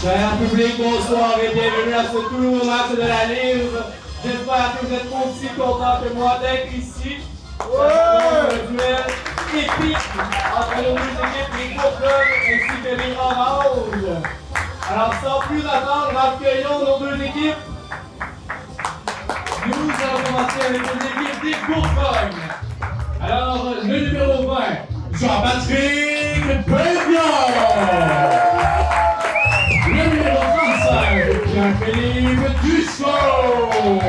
Cher public, bonsoir et bienvenue à ce tout nouveau match de la livre. J'espère que vous êtes aussi contents que moi d'être ici. Un duel épique entre nos deux équipes, les courts ainsi que les oranges. Alors sans plus attendre, accueillons nos deux équipes. Nous allons commencer avec les équipes des Bourgognes. Alors, le numéro 20, Jean-Patrick Pépion. Le numéro 35, Pierre-Philippe Dussault.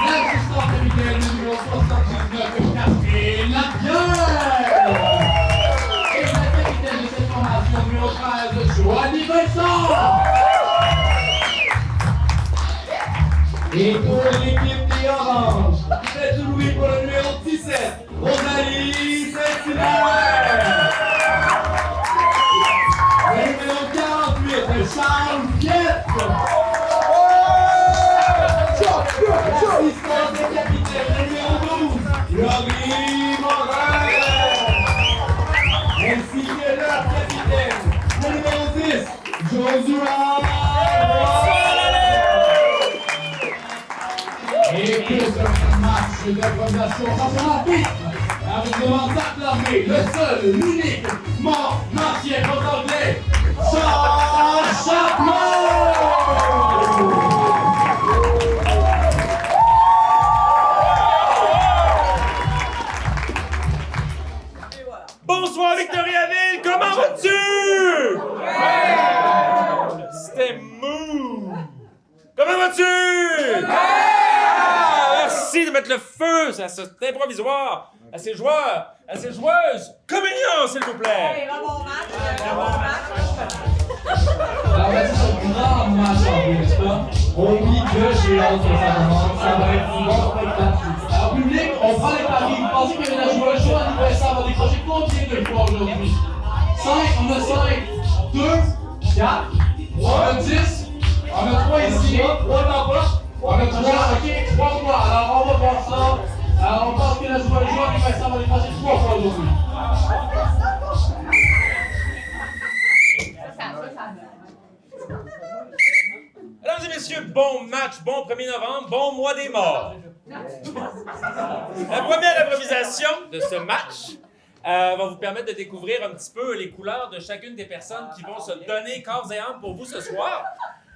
L'assistant capitaine numéro 79, Catherine Lapierre. Et la capitaine de cette formation numéro 13, Joanie Vincent. Et pour l'équipe des Oranges, c'est Louis pour le numéro 17, Rosalie Saint-Hilaire. Le numéro 48, Charles Piette. L'assistant des capitaines, le numéro 12, Laurie Morin. Ainsi que leur capitaine, le numéro 10, Joshua. Et que ce match d'improvisation s'en vite avec devant s'acclamer le seul, l'unique, mon ancien coach anglais, Charles Chapman! Bonsoir Victoriaville, comment vas-tu? Ouais! C'était mou! Comment vas-tu? Merci de mettre le feu à cet improvisoire, à ces joueurs, à ces joueuses. Communion, s'il vous plaît. Hey, un bon match, un bon match. Alors, c'est un grand match en plus, n'est-ce pas? On vit que chez hâte que ça commence, ça va être du bon spectacle. Alors, public, on prend les paris. Vous pensez que la joueuse Joanie Vincent va décrocher combien de fois aujourd'hui? 5, on a 5, 2, 4, on a 10, on a 3 ici, 3 là-bas. On a 3, ok, 3 fois. Alors, on va voir ça. Alors, on pense que la joueuse Joanie Vincent va décrocher 3 fois aujourd'hui. Mesdames et messieurs, bon match, bon 1er novembre, bon mois des morts. La première improvisation de ce match va vous permettre de découvrir un petit peu les couleurs de chacune des personnes qui vont se donner corps et âme pour vous ce soir.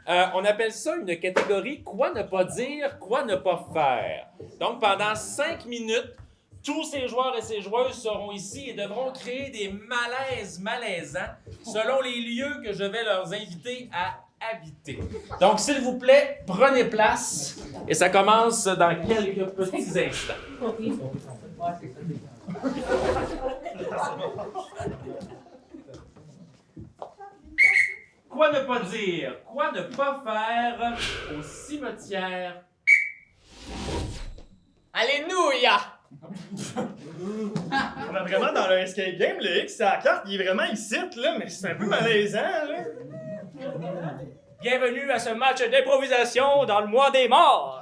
On appelle ça une catégorie « Quoi ne pas dire, quoi ne pas faire ». Donc, pendant 5 minutes, tous ces joueurs et ces joueuses seront ici et devront créer des malaises malaisants selon les lieux que je vais leur inviter à habiter. Donc, s'il vous plaît, prenez place et ça commence dans quelques petits instants. Quoi ne pas dire, quoi ne pas faire au cimetière? Allez, nouilles! On est vraiment dans le escape game, le X à la carte, il est vraiment ici, là, mais c'est un peu malaisant, là. Bienvenue à ce match d'improvisation dans le mois des morts!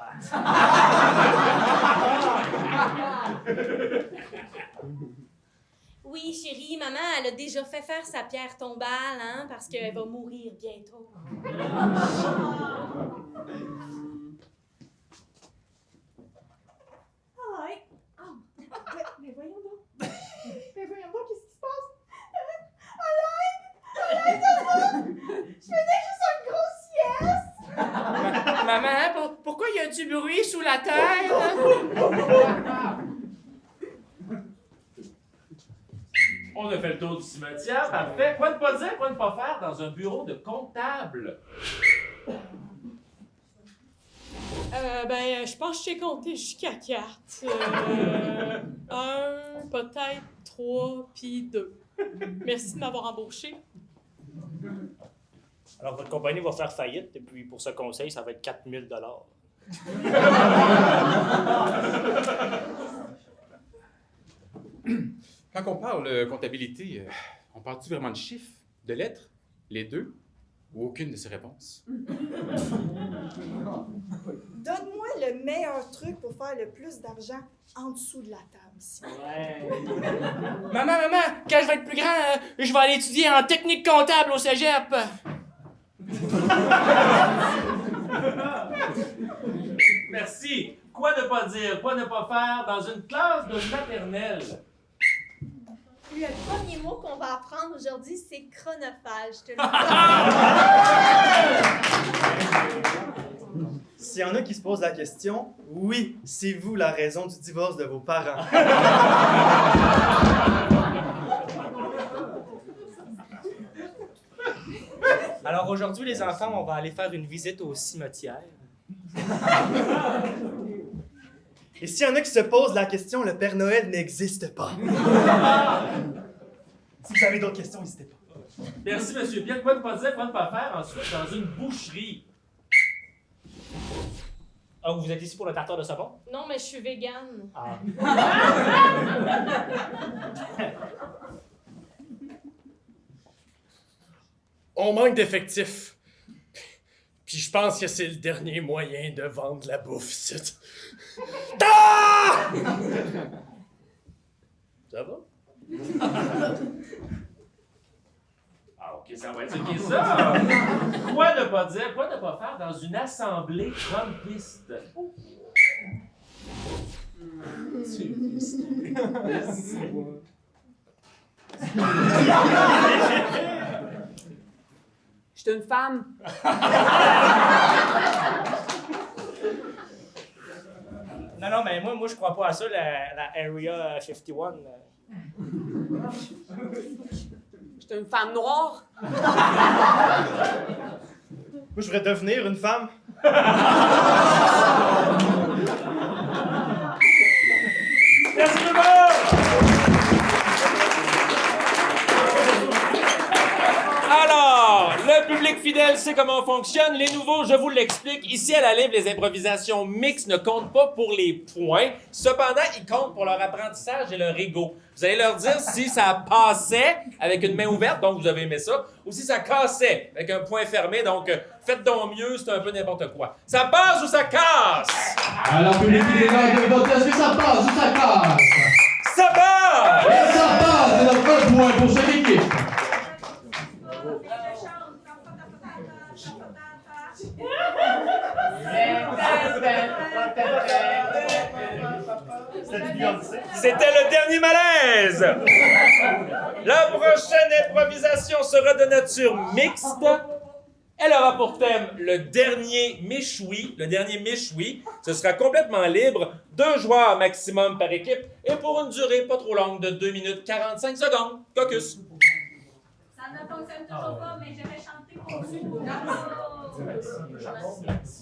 Oui, chérie, maman, elle a déjà fait faire sa pierre tombale, hein, parce qu'elle va mourir bientôt. Hi. Mais voyons donc. Mais voyons donc, qu'est-ce qui se passe? Alain, je faisais juste une grosse sieste. Maman, pourquoi il y a du bruit sous la terre? On a fait le tour du cimetière, parfait. Quoi ne pas dire, quoi ne pas faire dans un bureau de comptable? Je pense que j'ai compté jusqu'à 4. 1, peut-être 3, puis 2. Merci de m'avoir embauché. Alors, votre compagnie va faire faillite, et puis pour ce conseil, ça va être 4 000 $. Quand on parle comptabilité, on parle-tu vraiment de chiffres, de lettres, les deux? ou aucune de ces réponses? Donne-moi le meilleur truc pour faire le plus d'argent en dessous de la table, ici. Maman, quand je vais être plus grand, je vais aller étudier en technique comptable au cégep. Merci. Quoi ne pas dire, quoi ne pas faire dans une classe de maternelle? Le premier mot qu'on va apprendre aujourd'hui, c'est chronophage. Je te le dis. S'il y en a qui se posent la question, oui, c'est vous la raison du divorce de vos parents. Alors aujourd'hui, les enfants, on va aller faire une visite au cimetière. Et s'il y en a qui se posent la question, le Père Noël n'existe pas. Si vous avez d'autres questions, n'hésitez pas. Merci, monsieur Pierre. Quoi ne pas dire, quoi ne pas faire ensuite dans une boucherie? Ah, vous êtes ici pour le tartare de saumon? Non, mais je suis végane. Ah. On manque d'effectifs. Puis je pense que c'est le dernier moyen de vendre la bouffe, c'est... Ah! Ça va? Ah, ok, ça va être ok, ça! Quoi ne pas dire, quoi ne pas faire dans une assemblée trumpiste? Je suis une femme. Non, mais moi je crois pas à ça, la Area 51. Je suis une femme noire. Moi, je voudrais devenir une femme. Merci tout le monde! Alors, le public fidèle sait comment on fonctionne. Les nouveaux, je vous l'explique. Ici, à la livre, les improvisations mixtes ne comptent pas pour les points. Cependant, ils comptent pour leur apprentissage et leur ego. Vous allez leur dire si ça passait avec une main ouverte, donc vous avez aimé ça, ou si ça cassait avec un point fermé, donc faites donc mieux, c'est un peu n'importe quoi. Ça passe ou ça casse? Alors, public fidèle, de voter, est-ce que ça passe ou ça casse? Ça passe! Et ça passe, c'est notre un point pour cette équipe. C'était le dernier malaise! La prochaine improvisation sera de nature mixte. Elle aura pour thème le dernier méchoui. Le dernier méchoui. Ce sera complètement libre. 2 joueurs maximum par équipe. Et pour une durée pas trop longue de 2 minutes 45 secondes. Caucus. Ça ne fonctionne toujours pas, mais je vais chanter pour vous.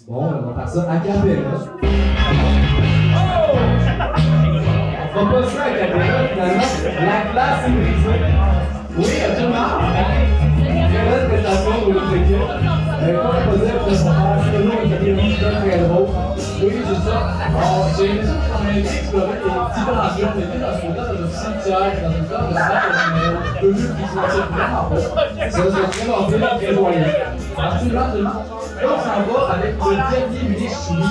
Bon, on va faire ça à cappella. On va pas ça à cappella, finalement. La classe est brisée. Oui, absolument. Quelle prestation de notre équipe? Quand on faisait le personnage, c'est nous, on était très drôle. Oui, c'est ça. J'ai aimé ça quand on a été explorer les petits dangers. On était dans ce cas dans un cimetière, dans une classe de salle de lieu qui se tient vraiment pas. Ça, c'est vraiment bien, très joyeux. Absolument, absolument. Là, on s'en va avec le dernier méchoui.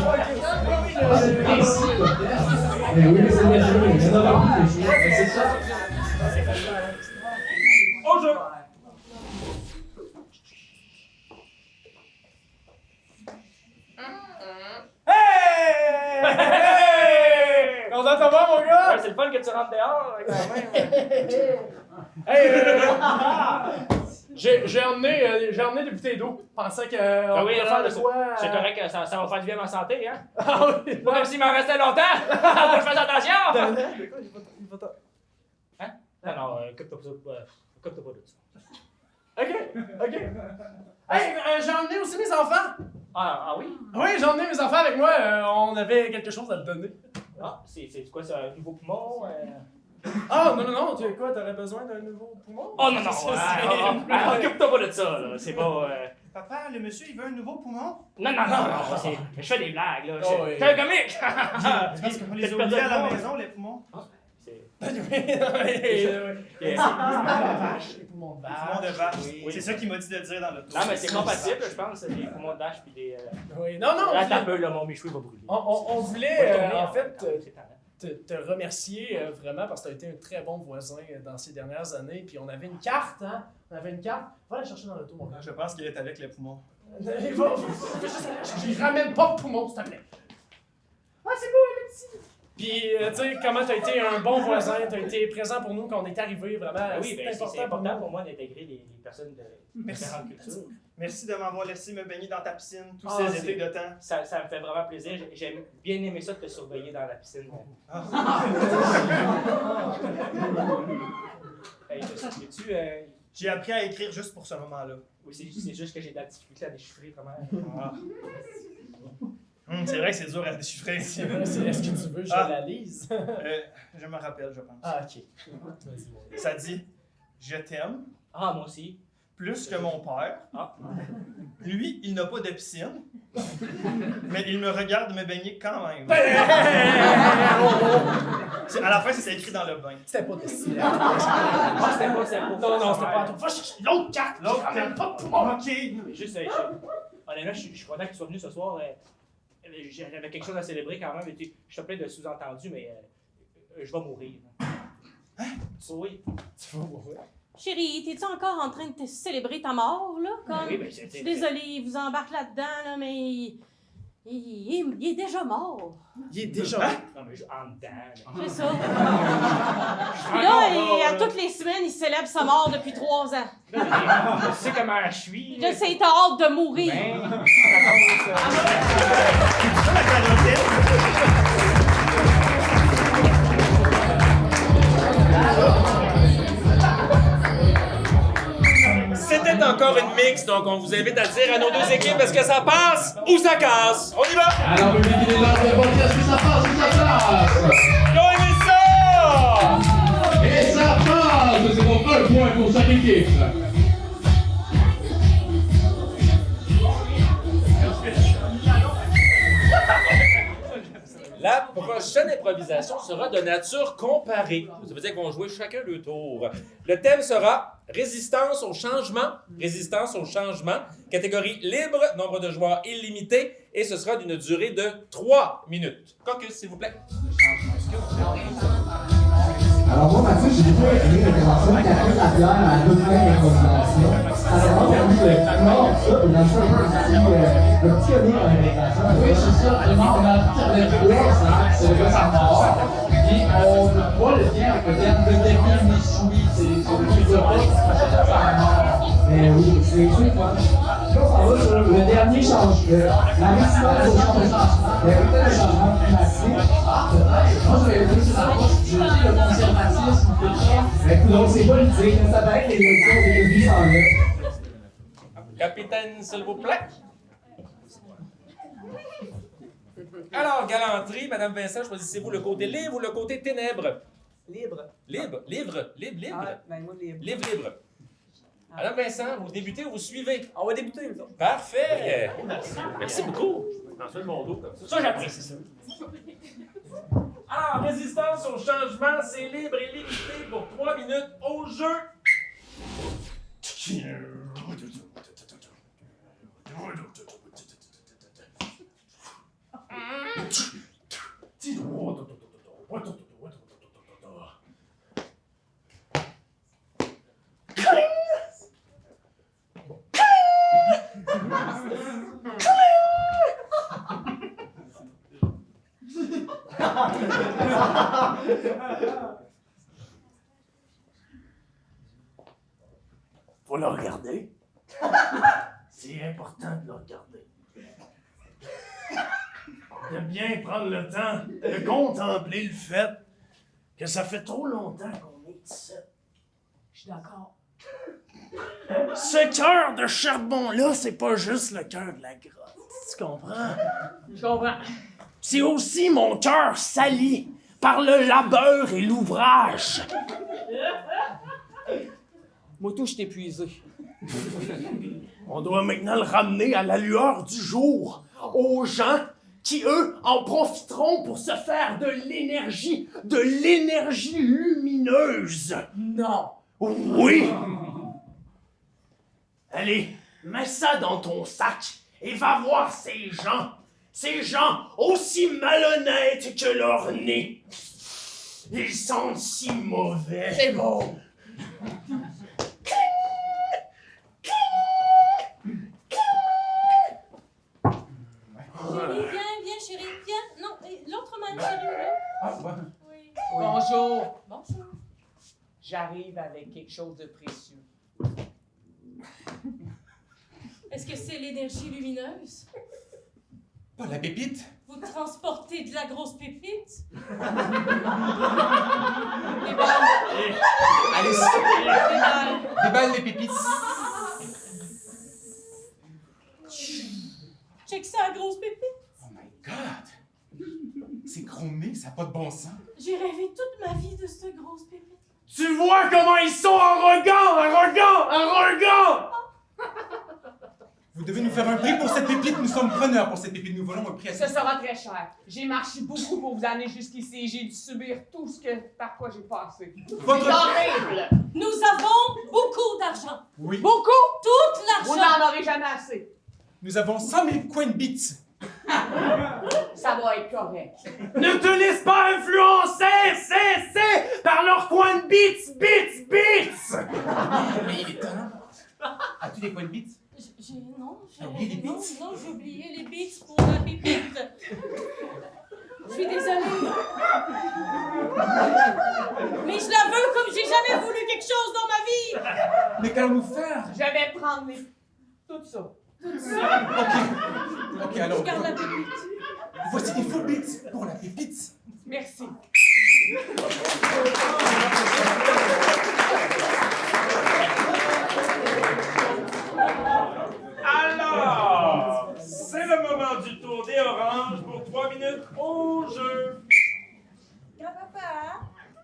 C'est précis comme terme. Mais oui, mais c'est bien joué. Il y en a beaucoup des choses. Mais c'est ça. Au jeu! Hey! On t'entend pas, mon gars? Ouais, c'est le fun que tu rentres dehors, quand même. Hey, j'ai emmené des bouteilles d'eau, pensant qu'on Oui, pourrait non, faire de c'est- quoi. C'est correct, ça va faire du bien à ma santé, hein? Ah oui! Pas comme s'il m'en restait longtemps! Faut que je fasse attention! Hein? Non, coupe-toi pas de ça. Ok. Hey, j'ai emmené aussi mes enfants. Ah oui? Oui, j'ai emmené mes enfants avec moi. On avait quelque chose à te donner. Ah, c'est quoi, c'est un nouveau poumon? Ah, non, tu quoi, t'aurais besoin d'un nouveau poumon? Oh non, occupe-toi pas de ça, là. C'est pas... Papa, le monsieur, il veut un nouveau poumon? Non, je fais des blagues, là. Oh, oui. Je suis un comique! Parce qu'on les a oubliés à la maison, les poumons. Les poumons de Poumons de vache. Oui. C'est ça qu'il m'a dit de dire dans l'auto. Non, mais c'est compatible, je pense, les poumons de vache puis des... Oui, non, non, Attends un peu, là, mes cheveux vont brûler. on voulait, Faut tourner, en fait, c'est talent. te remercier vraiment parce que tu as été un très bon voisin dans ces dernières années. Puis on avait une carte, hein? On avait une carte. Va la chercher dans l'auto, mon gars. Je pense qu'il est avec les poumons. Je ramène pas de poumons, s'il te plaît. Ah, c'est beau, le petit. Puis, tu sais, comment tu as été un bon voisin, tu as été présent pour nous quand on est arrivé, vraiment. Oui, c'est ben, c'est important important pour moi d'intégrer les personnes de Merci. différentes cultures. Merci de m'avoir laissé me baigner dans ta piscine tous Ah, ces c'est- étés de temps. Ça me fait vraiment plaisir. J'ai bien aimé ça de te surveiller dans la piscine. Hey, tu J'ai appris à écrire juste pour ce moment-là. oui, c'est juste que j'ai de la difficulté à déchiffrer comment. Ah. C'est vrai que c'est dur à déchiffrer. C'est vrai, est-ce que tu veux que je Ah. la lise? Je me rappelle, je pense. Ah, ok. Vas-y, mon gars. Ça dit « Je t'aime Ah, moi aussi. plus que mon père. Ah. Lui, il n'a pas de piscine, mais il me regarde me baigner quand même. » À la fin, c'est écrit dans le bain. C'était pas destiné. Ah, c'était pas ça. Non, c'était pas à toi. Va chercher l'autre carte. L'autre Je ramène carte. pas de poumons. OK. Mais juste, honnêtement, je suis content que tu sois venu ce soir. J'avais quelque chose à célébrer quand même. Je te plains de sous-entendu, mais je vais mourir. Hein? Oui. Tu vas mourir. Chérie, t'es-tu encore en train de te célébrer ta mort, là? Comme... Oui, ben, Je suis désolée, il vous embarque là-dedans, là, mais il est déjà mort. Il est déjà. Non, mais en dedans. C'est ça. Là, et à toutes les semaines, il célèbre sa mort depuis 3 ans. Je sais comment je suis. Je sais, t'as hâte de mourir. Ben, Ça, la quarantaine. C'était encore une mix, donc on vous invite à dire à nos deux équipes est-ce que ça passe ou ça casse. On y va! Alors, public, il est l'heure de voter. Est-ce que ça passe ou ça passe? Ils ont aimé ça! Et ça passe! C'est donc 1 point pour chaque équipe. La prochaine improvisation sera de nature comparée. Ça veut dire qu'on va jouer chacun le tour. Le thème sera résistance au changement. Résistance au changement. Catégorie libre, nombre de joueurs illimité. Et ce sera d'une durée de 3 minutes. Caucus, s'il vous plaît. Alors moi, Mathieu, j'ai beaucoup aimé l'intervention de Catherine Lapierre à la toute fin d'improvisation. Ça m'a vraiment permis de clore ça, et dans le fond, un petit honneur à l'improvisation. Oui, c'est ça. Vraiment, on a le 3 c'est le gars sans mort. Puis on voit le lien avec le terme de Demi Missouri. C'est le truc de pas sans mort. Mais oui, c'est quoi? Là, on va sur le dernier changement. La résistance au changement. Le changement climatique. Ah, peut-être. Moi, je vais dire que ça passe. Je dis le conservatisme, tout ça. Mais donc, c'est politique. Ça paraît que les élections des débuts s'en viennent. Capitaine, s'il vous plaît. Alors, galanterie, Madame Vincent, choisissez-vous le côté libre ou le côté ténèbres? Libre. Libre, libre, libre, libre. Ah, ben moi, libre. Libre, libre. Madame Vincent, vous débutez ou vous suivez? On va débuter, nous autres. Parfait! Merci beaucoup. François de Mondeau, comme ça. ça, j'apprécie ça. Alors, résistance au changement, c'est libre et limité pour 3 minutes au jeu. Faut le regarder. C'est important de le regarder. De bien prendre le temps de contempler le fait que ça fait trop longtemps qu'on est ici. Je suis d'accord. Ce cœur de charbon-là, c'est pas juste le cœur de la grotte. Tu comprends? Je comprends. C'est aussi mon cœur sali par le labeur et l'ouvrage. Moi, tout, je suis épuisé. On doit maintenant le ramener à la lueur du jour, aux gens qui, eux, en profiteront pour se faire de l'énergie lumineuse. Non. Oui! Allez, mets ça dans ton sac et va voir ces gens aussi malhonnêtes que leur nez. Ils sentent si mauvais. C'est bon. Chérie, viens, chérie, viens. Non, l'autre main, chérie, là. Ah, ouais. Oui. Bonjour. Bonjour. J'arrive avec quelque chose de précieux. Est-ce que c'est l'énergie lumineuse? Pas la pépite? Vous transportez de la grosse pépite? Les balles. Allez, Les balles. déballe les pépites. Check ça, la grosse pépite. Oh my god! C'est chromé, ça n'a pas de bon sens. J'ai rêvé toute ma vie de cette grosse pépite. Tu vois comment ils sont arrogants! Vous devez nous faire un prix pour cette pépite, nous sommes preneurs pour cette pépite, nous volons un prix à Ce sera très cher. J'ai marché beaucoup pour vous amener jusqu'ici et j'ai dû subir tout ce que par quoi j'ai passé. C'est horrible! Nous avons beaucoup d'argent. Oui. Beaucoup! Tout Vous l'argent. n'en aurez jamais assez. Nous avons 100 000 coins de bits. Ça va être correct. Ne te laisse pas influencer, c'est par leur coin de bits! Mais il est temps. As-tu des coins de bits? Non, T'as oublié les beats? Non, j'ai oublié les beats pour la pépite. Je suis désolée. Mais je la veux comme j'ai jamais voulu quelque chose dans ma vie. Mais qu'allons-nous faire? Je vais prendre tout ça. Ok, alors. Je garde la pépite. Voici des full bits pour la pépite. Merci. Alors, c'est le moment du tour des oranges pour 3 minutes au jeu. Grand-papa,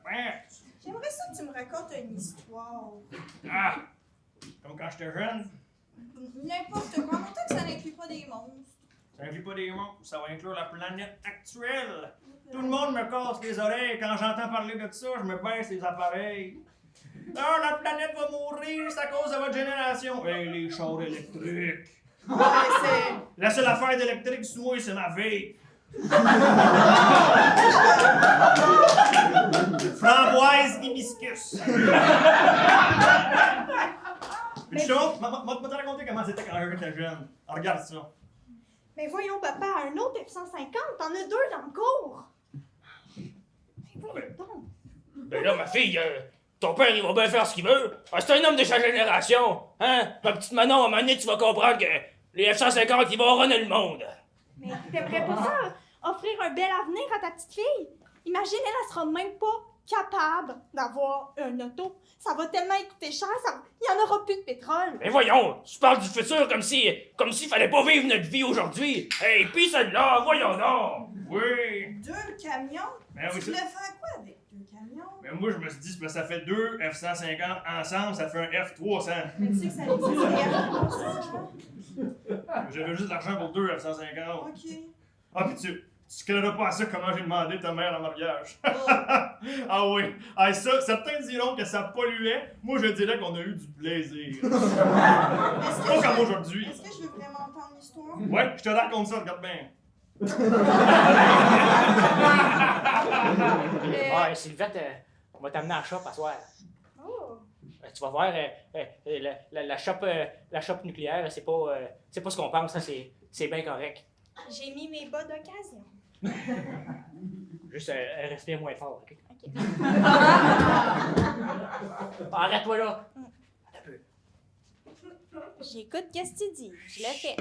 Ouais. j'aimerais ça que tu me racontes une histoire. Ah! Comme quand j'étais jeune, N'importe quoi, autant que ça n'inclut pas des monstres. ça inclut pas des monstres, ça va inclure la planète actuelle. Tout le monde me casse les oreilles. Quand j'entends parler de ça, je me baisse les appareils. Ah, la planète va mourir, c'est à cause de votre génération. Hey, les chars électriques. La seule affaire d'électrique sous moi, c'est ma vape. Framboise hibiscus. Puis je m'a te raconter comment c'était quand j'étais jeune. Alors, regarde ça. Mais voyons, papa, un autre F-150, t'en as deux dans le cours. Mais voyons donc. Ben là, ma fille, ton père, il va bien faire ce qu'il veut. Ah, c'est un homme de sa génération. Hein? Ma petite Manon, à un moment donné, tu vas comprendre que les F-150, ils vont runner le monde. Mais t'aimerais pas ça, offrir un bel avenir à ta petite fille? Imagine, elle sera même pas capable d'avoir un auto. Ça va tellement coûter cher, il n'y en aura plus de pétrole. Mais voyons, tu parles du futur comme s'il fallait pas vivre notre vie aujourd'hui. Hey, pis celle-là, voyons donc. Oui. Deux camions? Ben oui, Tu voulais faire quoi avec deux camions? Mais moi, je me suis dit, c'est parce que ça fait deux F-150 ensemble, ça fait un F-300. Mais tu sais que ça existe, J'avais juste l'argent pour deux F-150. OK. Ah, pis tu créeras pas à ça comment j'ai demandé ta mère en mariage. Ah oui. Ah, ça, certains diront que ça polluait. Moi, je dirais qu'on a eu du plaisir. Pas comme aujourd'hui. Est-ce que je veux vraiment entendre l'histoire? Ouais, je te raconte ça, regarde bien. Ah, Sylvette, on va t'amener à la shop à soir. Oh. Tu vas voir, la shop nucléaire, c'est pas ce qu'on pense, ça, c'est bien correct. J'ai mis mes bas d'occasion. Juste respire moins fort, OK? OK. Arrête-toi là! Un peu. J'écoute qu'est-ce que tu dis. Je le fais.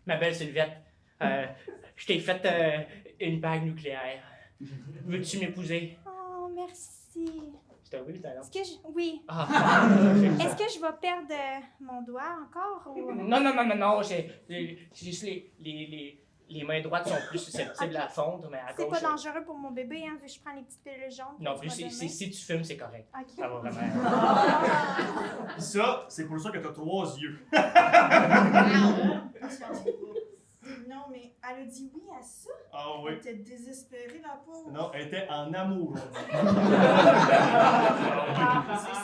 Ma belle Sylvette, je t'ai fait une bague nucléaire. Veux-tu m'épouser? Oh, merci. C'est un oui, c'est un non. Est-ce que je... Oui. Ah. Est-ce que je vais perdre mon doigt encore ou... Non, c'est juste les mains droites sont plus susceptibles à fondre, mais à C'est gauche... pas dangereux pour mon bébé, hein, vu que je prends les petites pilules jaunes. Non que plus, tu m'as données. si tu fumes, c'est correct. OK. Ça va vraiment... Pis ça, c'est pour ça que t'as 3 yeux. Non, mais elle a dit oui à ça. Ah Elle oui. était désespérée, la pauvre. Non, elle était en amour. C'est ça,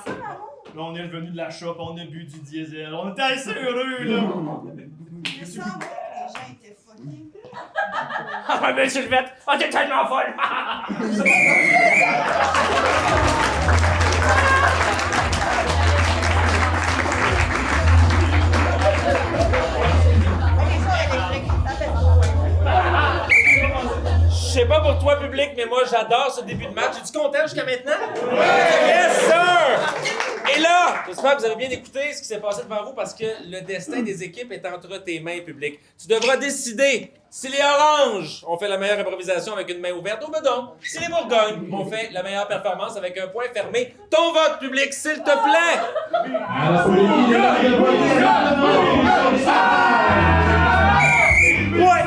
l'amour. Là, on est revenu de la shop, on a bu du diesel. On était assez heureux, là. Mais ça, les gens étaient fuckés. Ah, mais Sylvette, oh, t'es tellement folle! Je sais pas pour toi, public, mais moi, j'adore ce début de match. Es-tu content jusqu'à maintenant? Yes, sir! Et là, j'espère que vous avez bien écouté ce qui s'est passé devant vous parce que le destin des équipes est entre tes mains, public. Tu devras décider si les Oranges ont fait la meilleure improvisation avec une main ouverte ou bedon. Si les Bourgognes ont fait la meilleure performance avec un point fermé. Ton vote, public, s'il te plaît! Point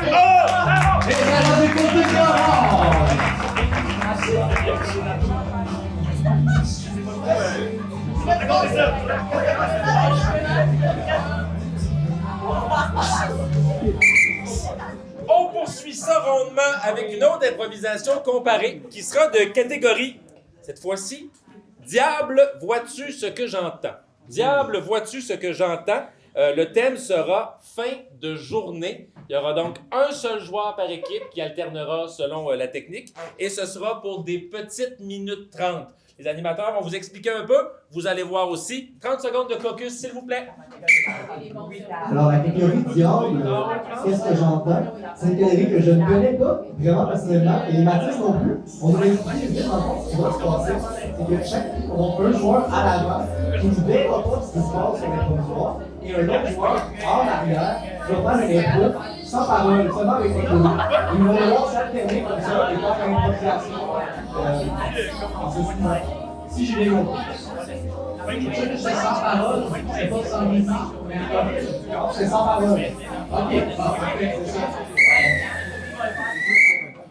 On poursuit ça rondement avec une autre improvisation comparée qui sera de catégorie, cette fois-ci, Diable, vois-tu ce que j'entends? Diable, vois-tu ce que j'entends? Le thème sera fin de journée. Il y aura donc un seul joueur par équipe qui alternera selon la technique et ce sera pour des petites minutes 30. Les animateurs vont vous expliquer un peu. Vous allez voir aussi. 30 secondes de caucus, s'il vous plaît. Alors, la catégorie diable, qu'est-ce que j'entends? C'est une catégorie que je ne connais pas vraiment personnellement, et les Mathis non plus. On aurait expliqué vite en fait ce qui va se passer. C'est que chaque équipe aura un joueur à l'avant qui ne verra pas ce qui se passe sur l'improvisoire, et un autre joueur en arrière qui va faire une impro sans parole, seulement avec les cours. Ils vont devoir s'alterner comme ça et faire une improvisation. Si j'ai bien compris. C'est sans parole, c'est pas sans musique. C'est sans parole. Ok, parfait, c'est ça.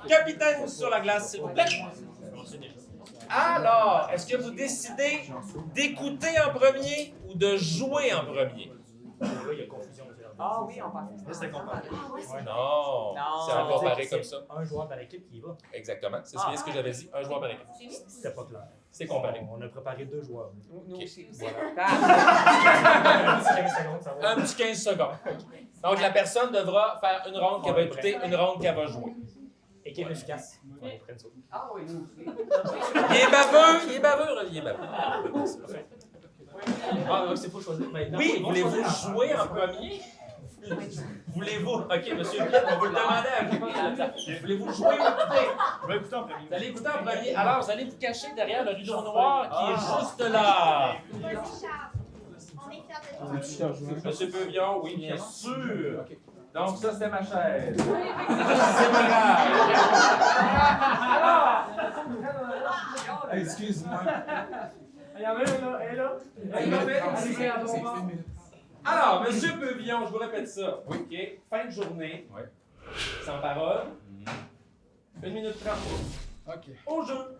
Capitaine sur la glace, s'il vous plaît. Alors, est-ce que vous décidez d'écouter en premier ou de jouer en premier? Là, il y a confusion. Ah oui, on passe. Là, c'était comparé. Non, c'est Ça à veut dire comparer que comme c'est ça. Un joueur par équipe qui y va. Exactement, c'est bien ce que j'avais dit, un joueur par équipe. C'était pas clair. C'est comparé. On a préparé 2 joueurs. Nous aussi. Voilà. 15 secondes, ça va. Un petit 15 secondes. Donc, la personne devra faire une ronde qu'elle va écouter, une ronde qu'elle va jouer. Équipe efficace. On est prêts, nous autres. Ah oui, nous aussi. Il est baveux, il est baveux, il est baveux. Ah, donc c'est faut choisir. Ben, Oui, ils vont voulez-vous choisir. jouer en premier? Voulez-vous? Ok, monsieur Piet, on va le demander à quelqu'un. Voulez-vous jouer ou écouter? Je vais écouter en premier. Vous allez écouter en premier. Alors, vous allez vous cacher derrière le rideau noir qui est juste là. Vas-y, Charles. On est fiers de toi. Monsieur Peuvion, oui, bien sûr. Donc, ça, c'était ma chaise. C'est pas grave. Excuse-moi. Il y en a une là, elle est là. Il m'a fait- Alors, monsieur Peuvion, je vous répète ça. OK. Fin de journée. Sans parole. 1 minute 30. OK. Au jeu.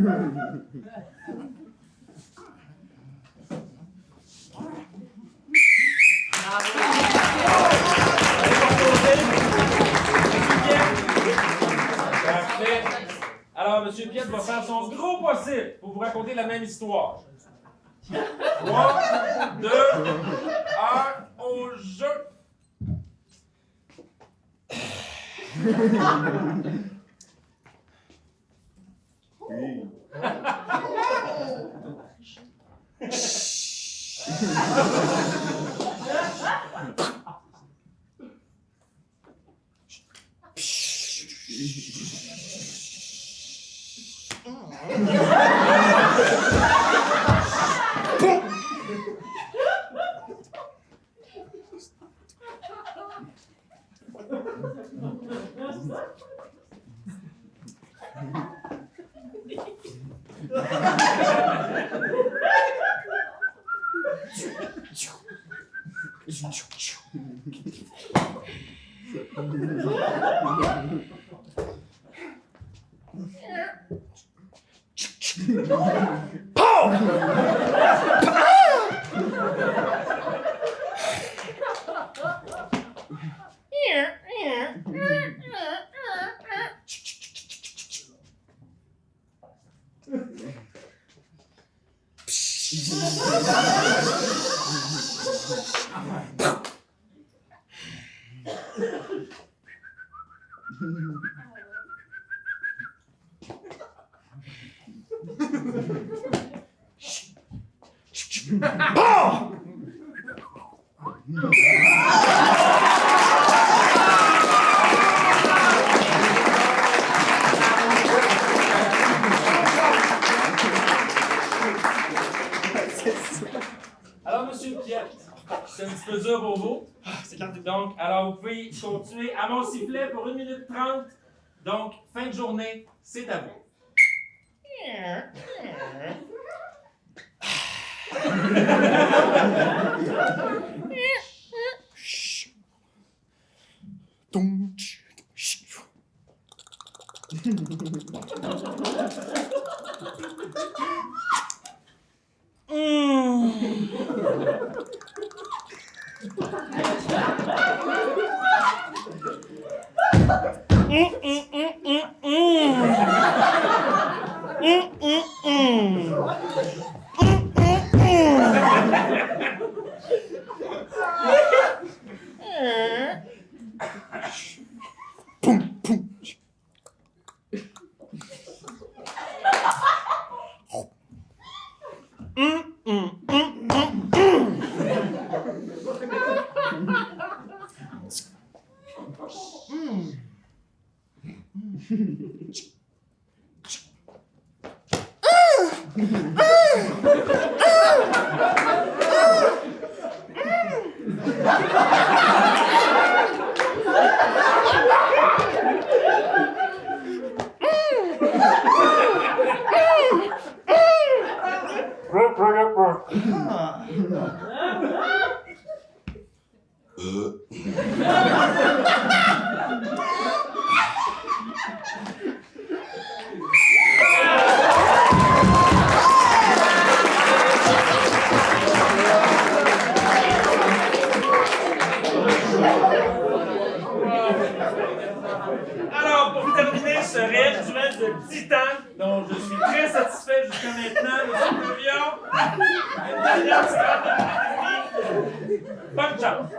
Parfait. Alors, M. Piette va faire son gros possible pour vous raconter la même histoire. 3, 2, 1, au jeu! Alors, M. Piette, c'est un petit peu dur pour vous. Donc, alors, vous pouvez continuer à mon sifflet pour 1 minute 30. Donc, fin de journée, c'est à vous. Alors, pour terminer ce réel duel de titan, dont je suis très satisfait jusqu'à maintenant, nous devions une dernière stratégie. Bonne chance.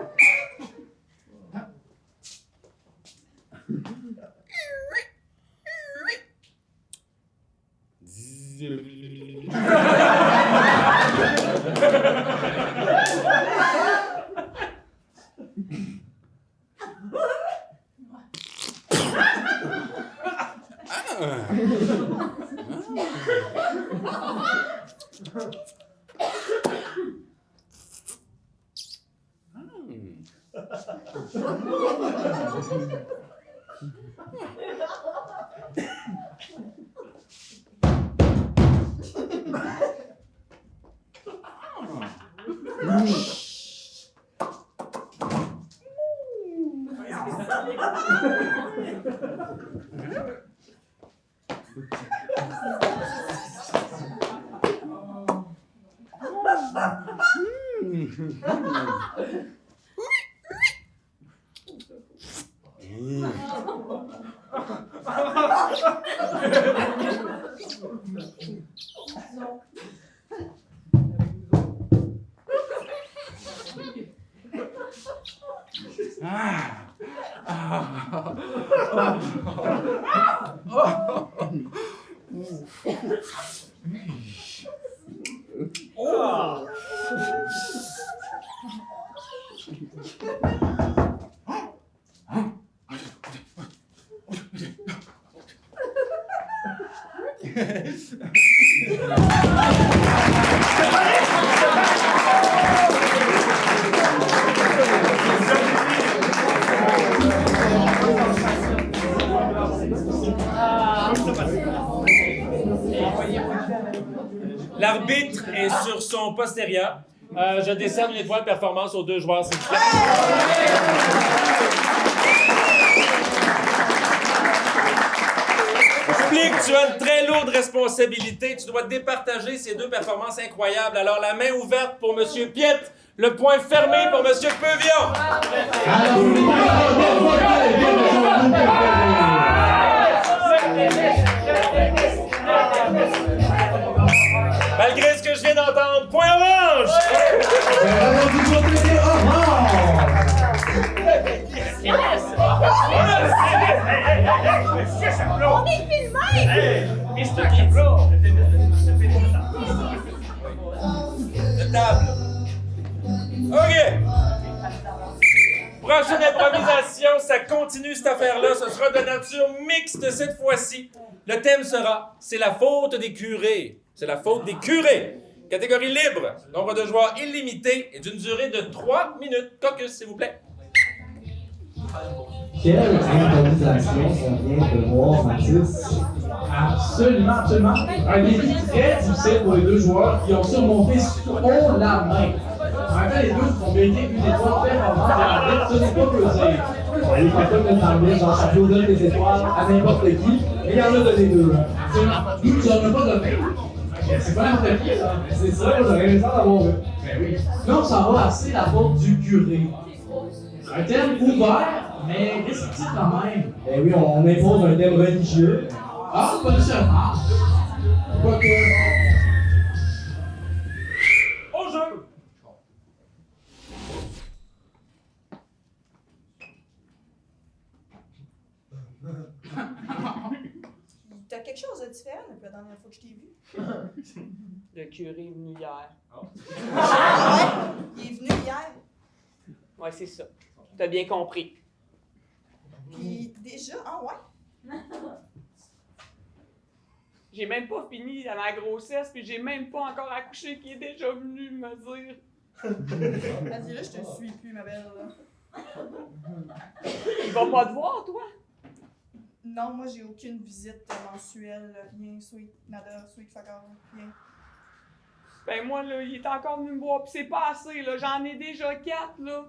L'arbitre est sur son postérieur. Je décerne une étoile performance aux 2 joueurs, s'il vous plaît. Explique, tu as une très lourde responsabilité. Tu dois départager ces 2 performances incroyables. Alors, la main ouverte pour M. Piette, le poing fermé pour M. Peuvion. Malgré ce que je viens d'entendre, point orange! On est filmé! Mr. Kipro! De table. OK. Prochaine improvisation, ça continue cette affaire-là. Ce sera de nature mixte cette fois-ci. Le thème sera « C'est la faute des curés ». C'est la faute des curés. Catégorie libre. Nombre de joueurs illimité et d'une durée de 3 minutes. Caucus, s'il vous plaît. Quelle improvisation ça vient de voir, Mathis? Absolument, absolument. Un défi très difficile pour les 2 joueurs qui ont surmonté haut la main. En même temps, les 2 ont mérité une étoile performante et l'arbitre, ce n'est pas peu dire. Il faut pas que l'arbitre, genre, ça peut donner des étoiles à n'importe qui, mais il y en a donné 2. Absolument. Nous, tu n'en as pas donné. C'est pas n'importe qui, ça. C'est ça, j'aurais aimé ça d'avoir vu. Ben oui. Là, on s'en va assez la faute du curé. Un thème ouvert, mais restrictif quand même. Ben oui, on impose un thème religieux. Ah, pas nécessairement. Quoique. Au jeu! T'as quelque chose de différent depuis la dernière fois que je t'ai vu? Le curé est venu hier. Ah ouais? Il est venu hier. Ouais, c'est ça. T'as bien compris. Puis déjà, ah ouais? J'ai même pas fini ma grossesse, puis j'ai même pas encore accouché qui est déjà venu me dire. Vas-y, là, je te suis plus, ma belle. Il va pas te voir, toi? Non, moi, j'ai aucune visite mensuelle, rien, sweet, nada, sweet fuck all, rien. Ben moi, là, il est encore venu me voir, pis c'est pas assez, là. J'en ai déjà 4, là.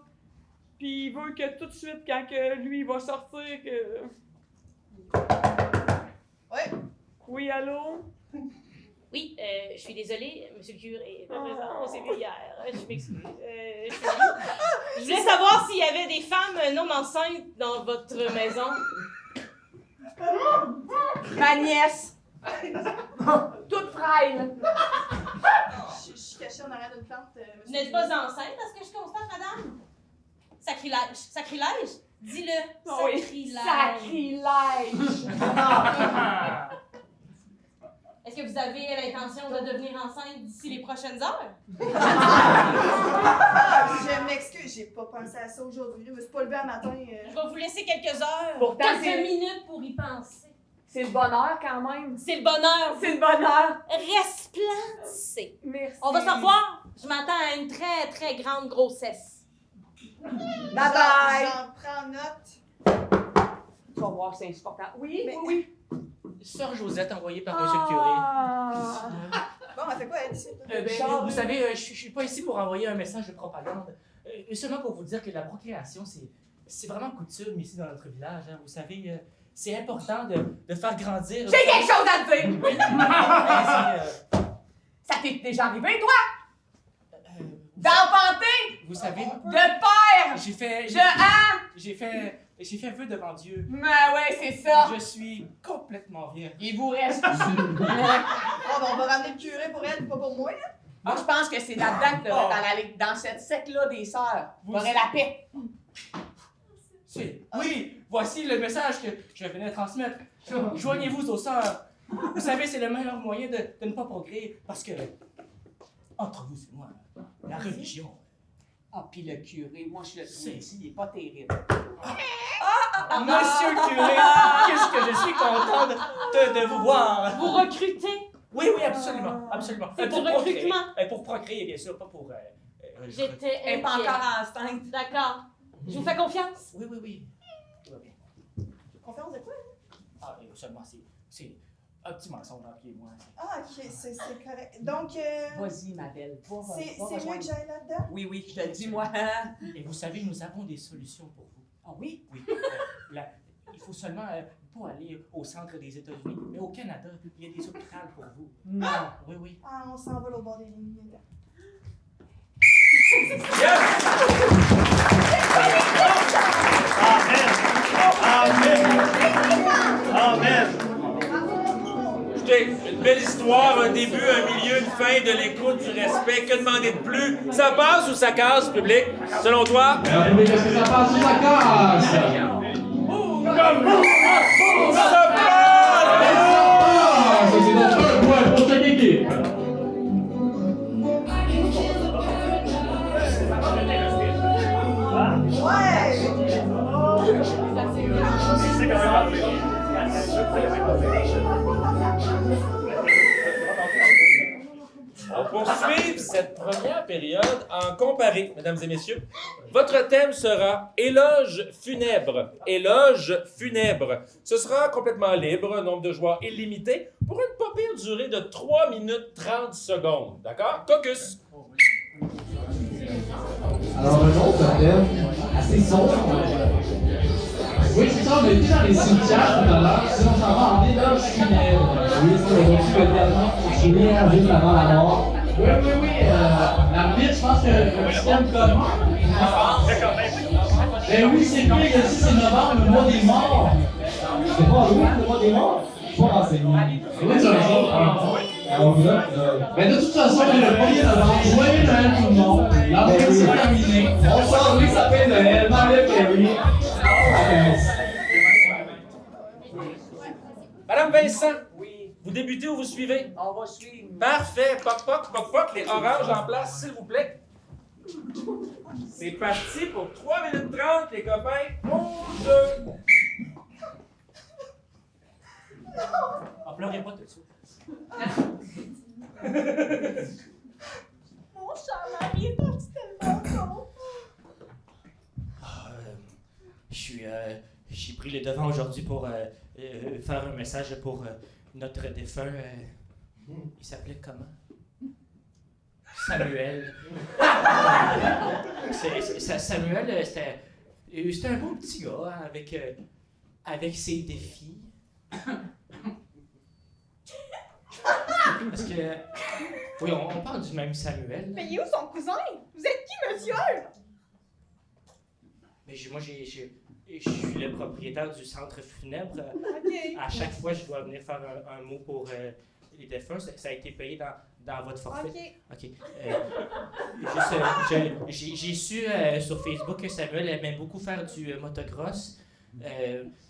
Puis il veut que tout de suite, quand que lui, il va sortir, que... Ouais. Oui, allô? Oui, je suis désolée, monsieur le curé. On s'est vu hier. Je m'excuse. Je voulais savoir s'il y avait des femmes non enceintes dans votre maison. Ma nièce! Toute frêle! Je suis cachée en arrière d'une plante, Vous n'êtes pas enceinte parce que je constate, madame? Sacrilège. Sacrilège? Dis-le. Oh oui. Sacrilège! Est-ce que vous avez l'intention de devenir enceinte d'ici les prochaines heures? Je m'excuse, j'ai pas pensé à ça aujourd'hui. Je me suis pas levée un matin. Je vais vous laisser quelques heures. Pourtant, quelques minutes pour y penser. C'est le bonheur, quand même. C'est le bonheur. C'est le bonheur. Resplendissez. Merci. On va se revoir. Je m'attends à une très, très grande grossesse. Bye bye! J'en prends note. Tu vas voir, c'est insupportable. Oui, Mais- oui. Sœur Josette, envoyée par monsieur le curé. Bon, elle fait quoi, elle, ici? Vous savez, je suis pas ici pour envoyer un message de propagande. Seulement pour vous dire que la procréation, c'est vraiment coutume ici dans notre village. Hein. Vous savez, c'est important de faire grandir... J'ai quelque chose à te dire! Oui. Allez-y, Ça t'est déjà arrivé, toi? D'enfanter! Vous savez, De père! j'ai fait... J'ai fait vœu devant Dieu. Mais ouais, c'est ça! Je suis complètement vierge. Il vous reste. On va ramener le curé pour elle, pas pour moi. Là. Moi, je pense que c'est là-dedans que tu devrais aller, dans cette secte-là des sœurs. Vous aurez la paix. Oui, voici le message que je venais transmettre. Joignez-vous aux sœurs. Vous savez, c'est le meilleur moyen de ne pas progresser parce que, entre vous et moi, la religion. Ah, puis le curé, moi, je le trouve ici, il est pas terrible. Monsieur le curé, qu'est-ce que je suis content de vous voir. Vous recrutez? Oui, absolument, absolument. C'est pour du recrutement. Pour procréer, bien sûr, pas pour... J'étais Elle est pas inquiète. encore enceinte. D'accord. Je vous fais confiance? Oui. Tout va bien. Confiance de quoi? Ah, seulement, c'est un petit mensonge entre lui et moi. Ah, ok, c'est correct. Donc, Vas-y, ma belle. c'est mieux que j'aille là-dedans? Oui, je te le dis, moi. Et vous savez, nous avons des solutions pour vous. Ah oui? Oui. Il faut seulement pas aller au centre des États-Unis, mais au Canada, il y a des hôpitaux pour vous. Non. Oui. Ah, on s'en va au bord des lignes. Amen. Écoutez, une belle histoire, un début, un milieu, une fin, de l'écoute, du respect. Que demander de plus? Ça passe ou ça casse, public? Selon toi? Mais qu'est-ce que ça passe ou ça casse? Ça passe! C'est donc un point pour chaque équipe. On poursuit cette première période en comparé, mesdames et messieurs. Votre thème sera éloge funèbre. Éloge funèbre. Ce sera complètement libre, nombre de joueurs illimité, pour une pas pire durée de 3 minutes 30 secondes. D'accord? Caucus. Alors, un autre thème assez sombre. Oui, c'est ça, on a été dans les cimetières tout à l'heure, si on s'en va en éloge funèbre. Oui, ça, on va également finir juste avant la mort. Oui. L'arbitre, je pense que le système commun. Ben oui, c'est pire, le 6 novembre, le mois des morts. C'est pas oui, le mois des morts? Je suis pas renseigné. Oui, tu as raison. Mais de toute façon, le 1er novembre, joyeux Noël tout le monde. La fête c'est terminé. On sort, oui, ça fait Noël, Marie Perry. Madame Vincent, Oui, vous débutez ou vous suivez? on va suivre. Parfait. Poc, les oranges en place, s'il vous plaît. C'est parti pour 3 minutes 30, les copains. Au jeu. Ah, pleurez pas tout de suite. Mon cher mari est parti tellement tôt. J'ai pris le devant aujourd'hui pour faire un message pour notre défunt. Il s'appelait comment? Samuel. Samuel, c'était un bon petit gars hein, avec ses défis. Parce que, oui, on parle du même Samuel. Mais il est où son cousin? Vous êtes qui, monsieur? Mais moi, je suis le propriétaire du centre funèbre. Ok. À chaque fois, je dois venir faire un mot pour les défunts. Ça a été payé dans votre forfait. OK. J'ai su sur Facebook que Samuel aimait beaucoup faire du motocross.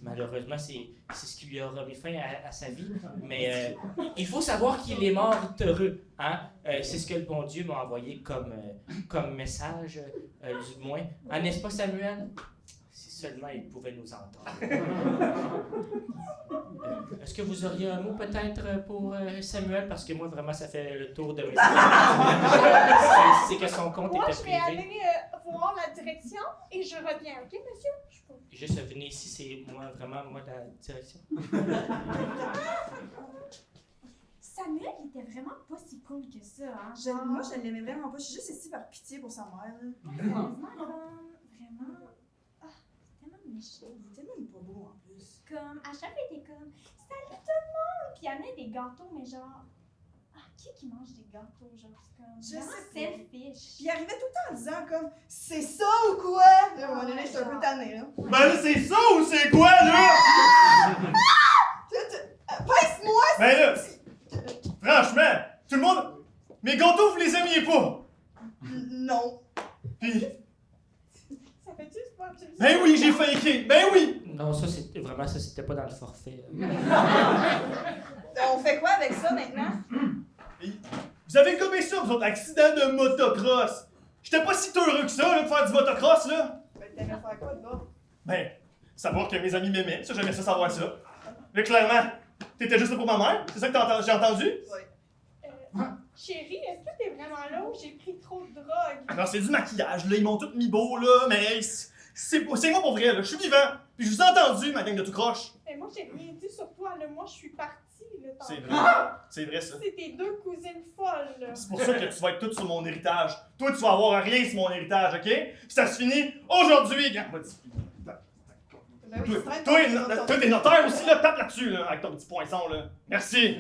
Malheureusement, c'est ce qui lui a remis fin à sa vie. Mais il faut savoir qu'il est mort heureux. Hein? C'est ce que le bon Dieu m'a envoyé comme message, du moins. Ah, n'est-ce pas, Samuel? Si seulement il pouvait nous entendre. Est-ce que vous auriez un mot peut-être pour Samuel? Parce que moi, vraiment, ça fait le tour de mes c'est que son compte Moi, était je vais privé. aller voir la direction et je reviens, ok, monsieur? Juste venir ici, c'est vraiment la direction. Samuel, il était vraiment pas si cool que ça, hein? Moi, je l'aimais vraiment pas. Je suis juste ici par pitié pour sa mère. Là. Sérieusement, vraiment. Ah, tellement méchant. C'était même pas beau en plus. Comme, à chaque fois, il était comme, salut tout le monde! Puis il amenait des gâteaux, mais genre. Ah, qui mange des gâteaux, genre? C'est comme Je vraiment sais pas. selfish. Puis il arrivait tout le temps en disant comme c'est ça ou quoi? Là, à un moment donné, j'étais un peu tannée, là. Ben là, c'est ça ou c'est quoi, là? Pince-moi! Ben là, franchement, tout le monde... Mes gâteaux, vous les aimiez pas? Non. Puis... Ça fait-tu sport? Ben oui, j'ai faké! Ben oui! Non, ça, c'était vraiment, ça, c'était pas dans le forfait. On fait quoi avec ça maintenant? Vous avez gommé ça, vous autres, accident de motocross! J'étais pas si heureux que ça, là, de faire du motocross, là! Ben, t'aimais faire quoi de bord? Ben, savoir que mes amis m'aimaient, ça, j'aimais ça savoir ça. Mais clairement, t'étais juste là pour ma mère, c'est ça que j'ai entendu? Chérie, est-ce que t'es vraiment là ou j'ai pris trop de drogue? Non, c'est du maquillage, là, ils m'ont tous mis beau, là, mais c'est moi pour vrai, là, je suis vivant, puis je vous ai entendu, ma gang de tout croche. Mais moi, j'ai rien dit sur toi, là. Moi, je suis partie, là. C'est vrai, ça. C'est tes deux cousines folles, là. C'est pour ça que tu vas être tout sur mon héritage. Toi, tu vas avoir rien sur mon héritage, ok? Puis ça se finit aujourd'hui, gars. Toi, t'es notaire aussi, là, tape là-dessus, là, avec ton petit poinçon, là. Merci.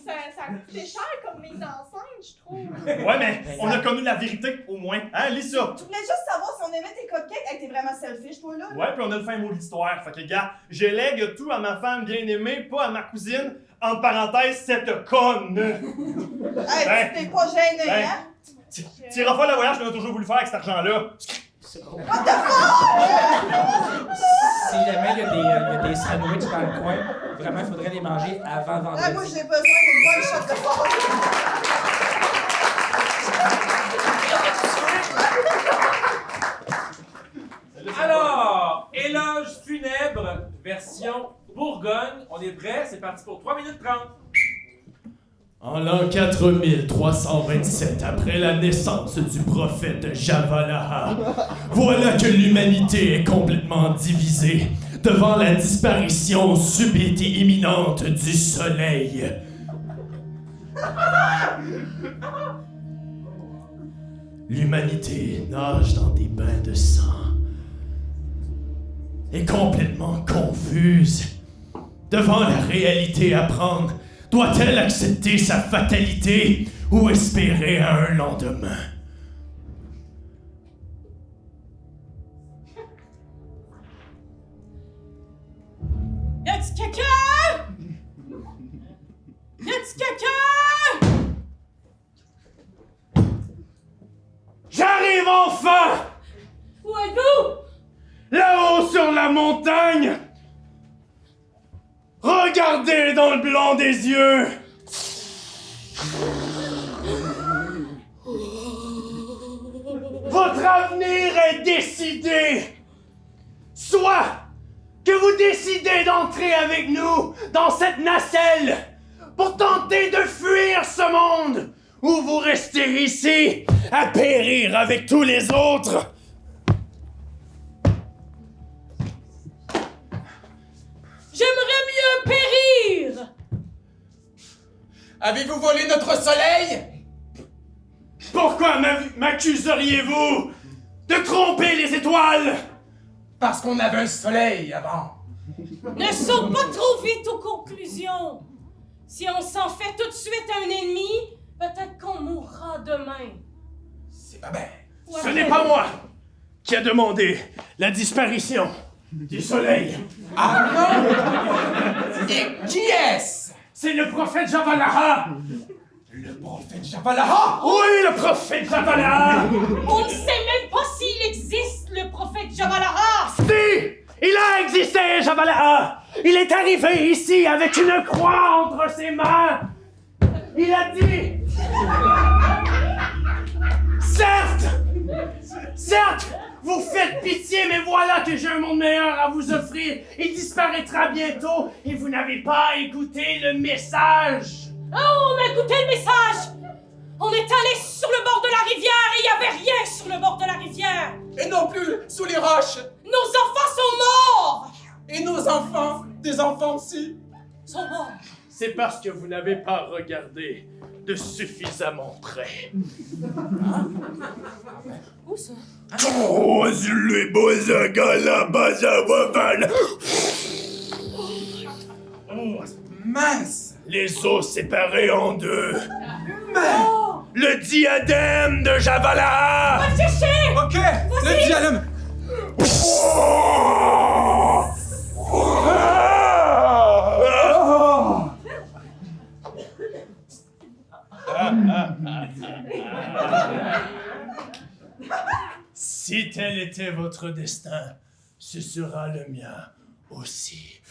Mais ça a coûté cher comme mes enceintes, je trouve. Ouais, mais on a connu la vérité, au moins. Hein, lis ça. Tu voulais juste savoir si on aimait tes cupcakes. Hey, t'es vraiment selfish, toi, là? Ouais, puis on a le fin mot de l'histoire. Fait que, gars, je lègue tout à ma femme bien-aimée, pas à ma cousine, entre parenthèses, cette conne. Hey, tu t'es pas gêné, hein? Tu iras faire le voyage qu'on a toujours voulu faire avec cet argent-là. What the fuck? Si jamais il y a des sandwichs dans le coin, vraiment, il faudrait les manger avant vendredi. Moi, j'ai besoin d'une bonne shot de force. Alors, éloge funèbre, version Bourgogne. On est prêt? C'est parti pour 3 minutes 30. En l'an 4327, après la naissance du prophète Javalaha, voilà que l'humanité est complètement divisée devant la disparition subite et imminente du soleil. L'humanité nage dans des bains de sang, est complètement confuse devant la réalité à prendre. Doit-elle accepter sa fatalité ou espérer un lendemain? Y'a-tu quelqu'un? Y'a-tu quelqu'un? J'arrive enfin! Où êtes-vous? Là-haut sur la montagne! Regardez dans le blanc des yeux! Votre avenir est décidé! Soit que vous décidez d'entrer avec nous dans cette nacelle pour tenter de fuir ce monde, ou vous restez ici à périr avec tous les autres! J'aimerais mieux périr! Avez-vous volé notre soleil? Pourquoi m'accuseriez-vous de tromper les étoiles? Parce qu'on avait un soleil avant. Ne saute pas trop vite aux conclusions. Si on s'en fait tout de suite un ennemi, peut-être qu'on mourra demain. C'est pas bien. Ce n'est pas moi qui a demandé la disparition du soleil. Ah non? Et qui est-ce? C'est le prophète Javalaha. Le prophète Javalaha? Oui, le prophète Javalaha. On ne sait même pas s'il existe, le prophète Javalaha. Si! Il a existé, Javalaha! Il est arrivé ici avec une croix entre ses mains! Il a dit... Certes, vous faites pitié, mais voilà que j'ai un monde meilleur à vous offrir. Il disparaîtra bientôt et vous n'avez pas écouté le message. Oh, on a écouté le message! On est allé sur le bord de la rivière et il n'y avait rien sur le bord de la rivière! Et non plus sous les roches! Nos enfants sont morts! Et nos enfants, des enfants aussi, sont morts! C'est parce que vous n'avez pas regardé de suffisamment près. Où ça? Oh, les beaux gars là-bas, ça va mal. Oh, mince! les os séparés en deux. Le diadème de Javala! Va le chercher! Ok, le diadème. Si tel était votre destin, ce sera le mien aussi.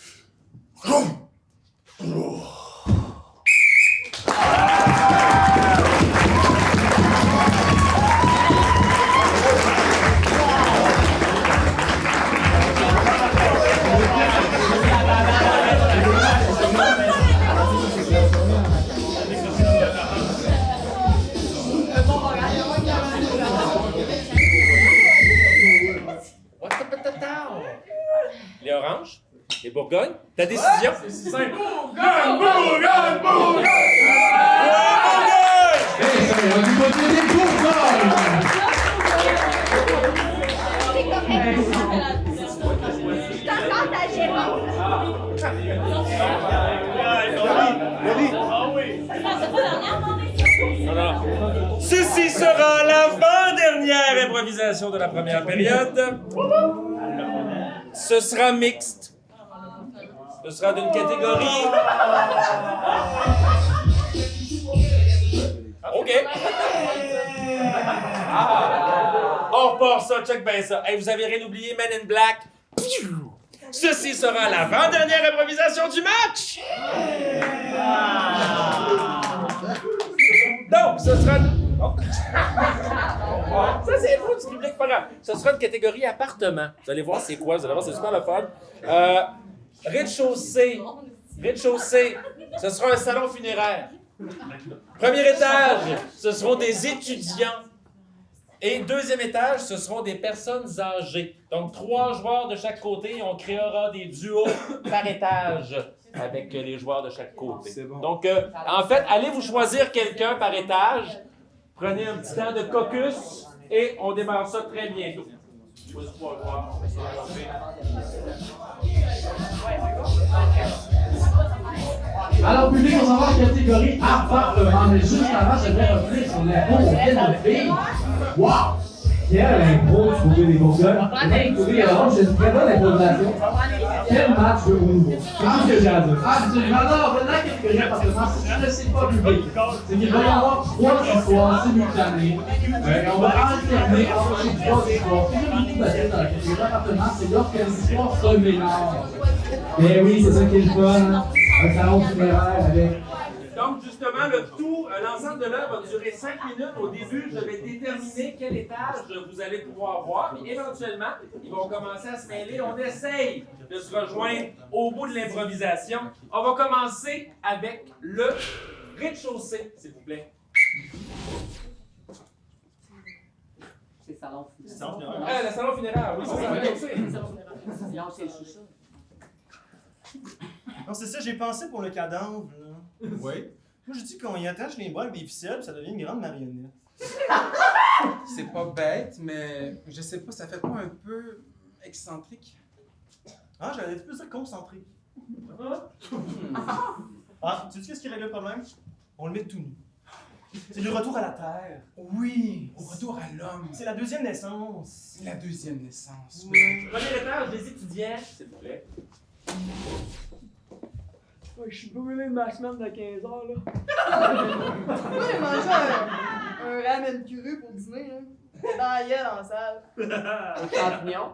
Les oranges? Les bourgognes? Ta décision? Hey, ça, il y a du côté des bourgognes! C'est encore ta gérante. Alors, ceci sera l'avant-dernière improvisation de la première période. Ce sera mixte. Ce sera d'une catégorie. OK. On repart ça, check bien ça. Hey, vous avez rien oublié, Men in Black. Ceci sera l'avant-dernière improvisation du match. Donc, ce sera... Oh. Ça, c'est fou du public, pas grave. Ce sera une catégorie appartement. Vous allez voir c'est quoi, vous allez voir, c'est super le fun. Rez-de-chaussée, ce sera un salon funéraire. Premier étage, ce seront des étudiants. Et deuxième étage, ce seront des personnes âgées. Donc, 3 joueurs de chaque côté et on créera des duos par étage avec les joueurs de chaque côté. C'est bon. Donc, en fait, allez vous choisir quelqu'un par étage. Prenez un petit temps de caucus et on démarre ça très bientôt. Alors, public, on s'en va en catégorie appartement. Mais juste avant, j'aimerais revenir sur l'impro au vient de filles. Wow! Quelle impro du côté des bourgognes. Du côté des oranges, c'est une très bonne improvisation. Quel match de haut niveau. C'est tout ce que j'ai à dire. Absolument. Alors, dans la catégorie appartement, si je ne sais pas public, c'est qu'il va y avoir 3 histoires simultanées. Et on va alterner entre ces 3 histoires. Ce que j'aime beaucoup d'être dans la catégorie appartement, c'est lorsqu'une histoire se mélange. Mais oui, c'est ça qui est le fun. Un salon funéraire avec... Donc, justement, l'ensemble de l'œuvre va durer 5 minutes. Au début, je vais déterminer quel étage vous allez pouvoir voir. Puis, éventuellement, ils vont commencer à se mêler. On essaye de se rejoindre au bout de l'improvisation. On va commencer avec le rez-de-chaussée, s'il vous plaît. C'est salon funéraire. Le salon funéraire, oui, c'est ça. rez-de-chaussée. C'est le sous-sol. Non, c'est ça, j'ai pensé pour le cadavre, là. Oui. Moi, je dis qu'on y attache les bras avec des ficelles, ça devient une grande marionnette. C'est pas bête, mais je sais pas, ça fait pas un peu excentrique? Ah, j'allais plus dire concentré. Ah, tu sais qu'est-ce qui règle le problème? On le met tout nu. C'est le retour à la terre. Oui, au retour à l'homme. C'est la deuxième naissance. C'est la deuxième naissance. Oui. Premier étage, les étudiants, s'il vous plaît. Je suis brûlé de ma semaine de 15 heures, là. Moi, j'ai mangé un ramen cru pour dîner, là. Dans la gueule, en salle. Un champignon.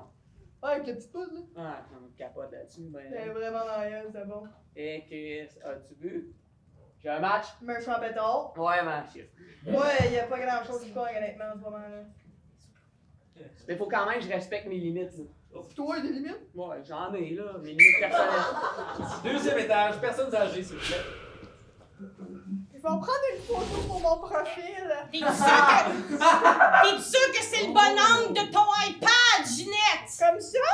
Ouais, avec le petit pouce, là. Ah, on capote là-dessus. C'était vraiment dans la gueule, c'était bon. Et Chris, as-tu bu? J'ai un match. Mais un champétard. Ouais, man, chiffre. Ouais, y a pas grand chose qui cogne, honnêtement, en ce moment-là. Mais faut quand même que je respecte mes limites, là. Toi, des limites? Ouais, j'en ai, là. Mes limites personnelles. Deuxième étage, personnes âgées, s'il vous plaît. Ils vont prendre une photo pour mon profil. T'es sûr que c'est le bon angle de ton iPad, Ginette? Comme ça?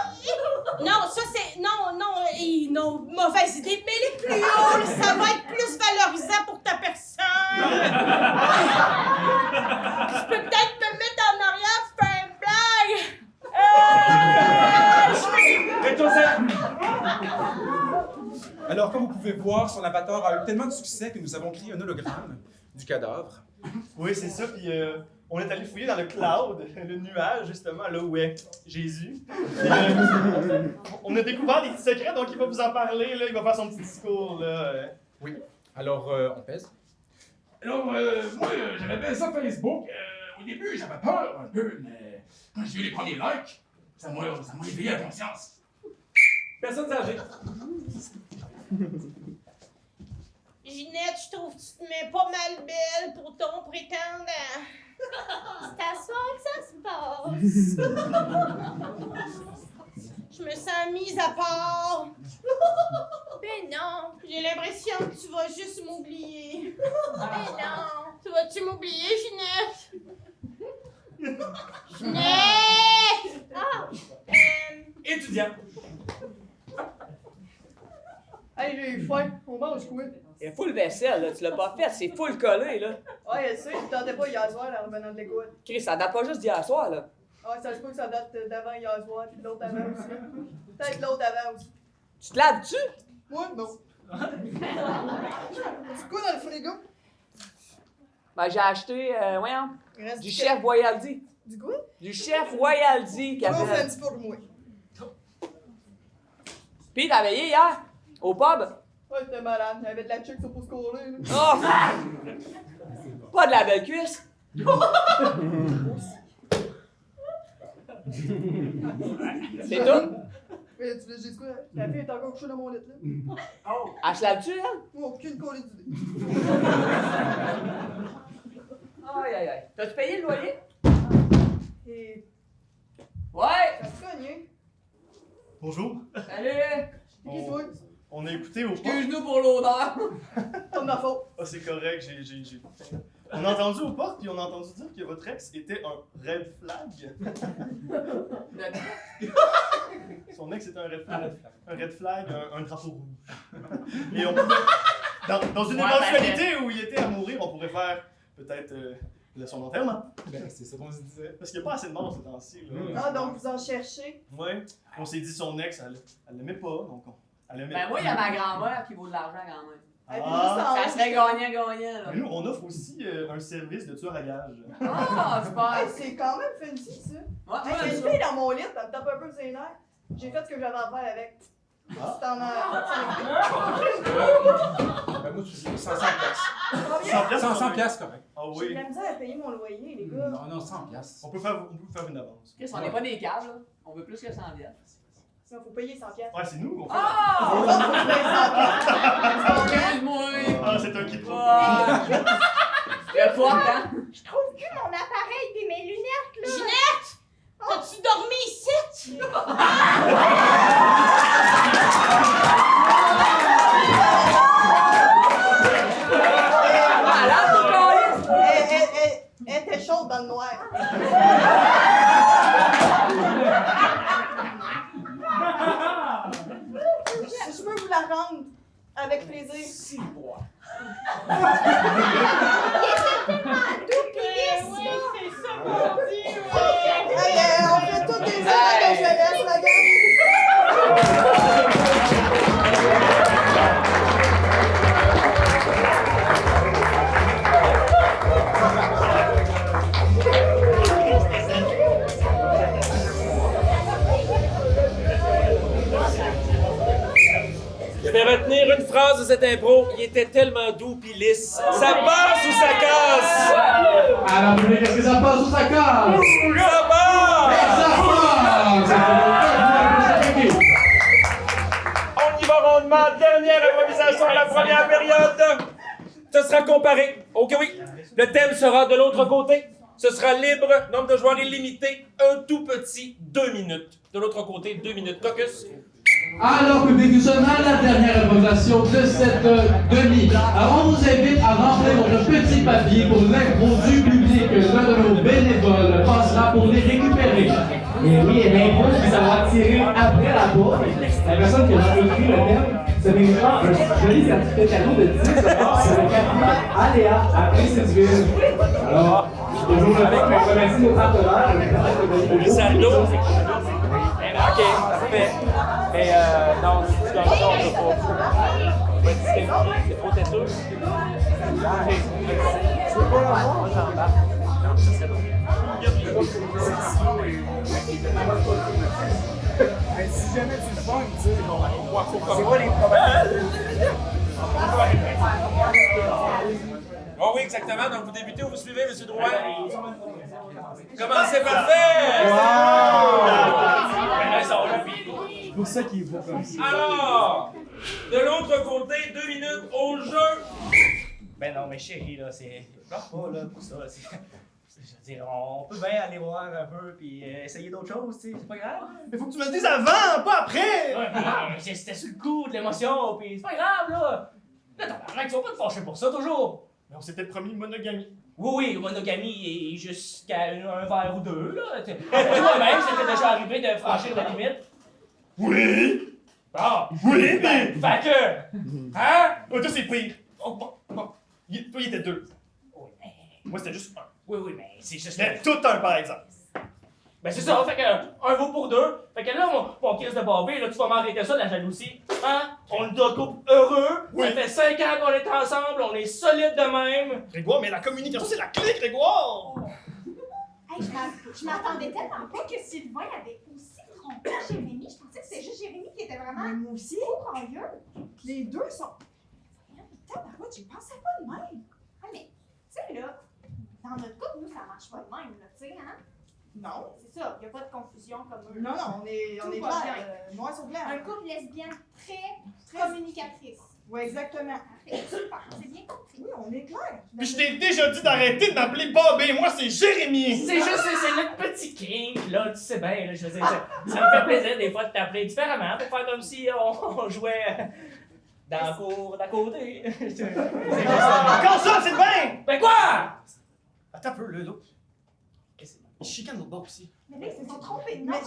Non, ça c'est... Non, mauvaise idée. Mets-les plus haut, là, ça va être plus valorisant pour ta personne. Je peux peut-être me mettre en arrière pour faire une blague. Alors, comme vous pouvez voir, son avatar a eu tellement de succès que nous avons créé un hologramme du cadavre. Oui, c'est ça, puis on est allé fouiller dans le cloud, le nuage, justement, là où est Jésus. Puis, on a découvert des petits secrets, donc il va vous en parler, là, il va faire son petit discours, là. Oui, alors on pèse. Alors, moi, j'avais fait ça Facebook. Au début, j'avais peur un peu, mais quand j'ai eu les premiers likes, ça m'a éveillé la conscience. Personne âgée. Ginette, je trouve que tu te mets pas mal belle pour ton prétendant. C'est à soir que ça se passe. Je me sens mise à part. Ben non. J'ai l'impression que tu vas juste m'oublier. Ben non. Tu vas-tu m'oublier, Ginette? Ginette! Ah! Étudiant. Hey, j'ai faim. On mange quoi? C'est full vaisselle, là. Tu l'as pas fait, c'est full collé, là. Ouais, je sais, je tentais pas hier soir en revenant de l'école. Chris, ça date pas juste d'hier soir, là. Ah, ça se peut que ça date d'avant hier soir, puis de l'autre avant aussi. Peut-être l'autre avant aussi. Tu te laves-tu? Moi, non. C'est quoi dans le frigo? Ben, j'ai acheté, voyons, Reste du chef Royalty. Du quoi? Du chef Royalty qui Trop avait... fancy pour moi. Pis t'as veillé hier? Au pub? Ouais, j'étais malade. Il y avait de la chick sur pouce collé, là. Oh! Pas de la belle cuisse? C'est tout? Mais tu veux dire quoi? La fille est encore couchée dans mon lit, là. Oh! Elle se lave-tu, elle? Moi, aucune collée d'idée. Aïe, aïe, aïe. T'as-tu payé le loyer? Et... Ouais! Ça se cogne, hein? Bonjour. Salut! On a écouté au Excuse-nous pour l'odeur. Pas de ma faute. Ah, c'est correct, j'ai... On a entendu aux portes, puis on a entendu dire que votre ex était un red flag. Son ex était un red flag. Un red flag, un drapeau rouge. Et on pouvait... Dans une éventualité où il était à mourir, on pourrait faire peut-être son enterrement. Ben, c'est ça qu'on se disait. Parce qu'il n'y a pas assez de morts ces temps-ci. Ah, donc vous en cherchez? Ouais. On s'est dit son ex, elle l'aimait pas, donc elle l'aimait. Ben moi, il y a ma grand-mère qui vaut de l'argent quand même. Ah. Ça serait gagnant-gagnant, là. Mais nous, on offre aussi un service de tueur à gage. Ah, super! Hey, c'est quand même fancy, ça. Ouais, Hey, j'ai une fille dans mon lit, elle me tape un peu ses nerfs. J'ai fait ce que j'avais à faire avec. C'est en Ben, moi, je suis 100 piastres, correct. Ah J'ai de oui. la misère à payer mon loyer, les gars. Non, 100 piastres. On peut faire une avance. Chris, on n'est pas des câbles, là. On veut plus que 100 piastres. Il faut payer 100 piastres. Ouais, c'est nous qu'on fait. Ah! Faut que je paye 100 piastres. Excuse-moi! Ah, c'est un quiproquo. Le poids, hein? Je trouve plus mon appareil pis mes lunettes, là. Ginette! T'as-tu dormi ici? Elle était chaude dans le noir. Je peux vous la rendre avec plaisir. Si, bois. Il était tellement doux pis lisse, Oui, là. c'est ça qu'on dit, Hey, on fait tous des erreurs de jeunesse, la gang. Je vais retenir une phrase de cette impro. Il était tellement doux pis lisse. Ça passe ou ça casse? Alors, public, est-ce que ça passe ou ça casse? Ça passe! Ça passe! On y va rondement. Dernière improvisation de la première période. Ce sera comparé. Ok, oui. Le thème sera de l'autre côté. Ce sera libre, nombre de joueurs illimité, un tout petit 2 minutes. De l'autre côté, 2 minutes. Caucus. Alors, public, nous sommes à la dernière improvisation de cette demi. Alors, on vous invite à remplir votre petit papier pour l'impro du public. L'un de nos bénévoles passera pour les récupérer. Et oui, et l'impro qui sera tiré après la pause. La personne qui a écrit le thème se méritera un joli certificat cadeau de 10 $. C'est le capital Aléa à Précise-Ville. Alors, toujours avec mes remercie nos partenaires. Le saldo. Ok, parfait. Mais non, si tu gagnes ça, on peut pas. C'est trop têteux. Tu veux pas l'avoir? Moi, j'embarque. Non, ça serait bon. Mais si jamais tu le pognes, tu sais, C'est quoi les problèmes? Oh oui, exactement. Donc, vous débutez ou vous suivez, M. Drouin? Commencez parfait! C'est pour ça qu'il est beau comme ça. Alors, de l'autre côté, 2 minutes au jeu. Ben non, mais chérie, là, c'est. Pleure pas, là, pour ça. Je veux dire, on peut bien aller voir un peu puis essayer d'autres choses, tu sais, c'est pas grave. Mais faut que tu me le dises avant, pas après! Ouais, mais c'était sur le coup de l'émotion, puis c'est pas grave, là. Là, tabarnak, tu vas pas te fâcher pour ça, toujours. Mais on s'était promis monogamie. Oui, monogamie et jusqu'à un verre ou deux, là. Toi-même, c'était déjà arrivé de franchir la limite. Oui! Bon. Oui, mais... Fait que... Hein? Oh, toi, c'est pire. Oh, bon. Toi, il était 2. Oui, mais... Moi, c'était juste 1. Oui, mais c'est juste... Mais tout un, par exemple. Ben c'est ça, fait que un vaut pour deux. Fait que là, mon crise de barbé, là, tu vas m'arrêter ça, la jalousie. Hein? On est un couple heureux. Oui. Ça fait 5 ans qu'on est ensemble, on est solide de même. Grégoire, mais la communication, c'est la clé, Grégoire! Hey, je m'attendais tellement pas que Sylvain avait aussi trompé Jérémy. Je pensais que c'était juste Jérémy qui était vraiment Mais moi aussi. courageux. Les deux sont. Tabarouette, j'y pensais pas de même. Ah, mais, tu sais, là, dans notre couple, nous, ça marche pas de même, là, tu sais, hein? Non. C'est ça, y a pas de confusion comme eux. Non, on est Tout va clair. bien. Noir sur blanc. Un couple lesbienne très communicatrice. Oui, exactement. Super, c'est bien compris. Oui, on est clair. Puis je t'ai déjà dit d'arrêter de m'appeler Bobby. Moi, c'est Jérémy. C'est juste, c'est notre petit kink, là, tu sais bien, là, je veux dire, ça me fait plaisir des fois de t'appeler différemment pour faire comme si on jouait dans la cour d'à côté. C'est juste ça. Quand ça, c'est bien! Ben quoi? Attends un peu, l'autre. Ils chicanent l'autre bord aussi. Mais là, ils se sont trompés de nom, Mais là.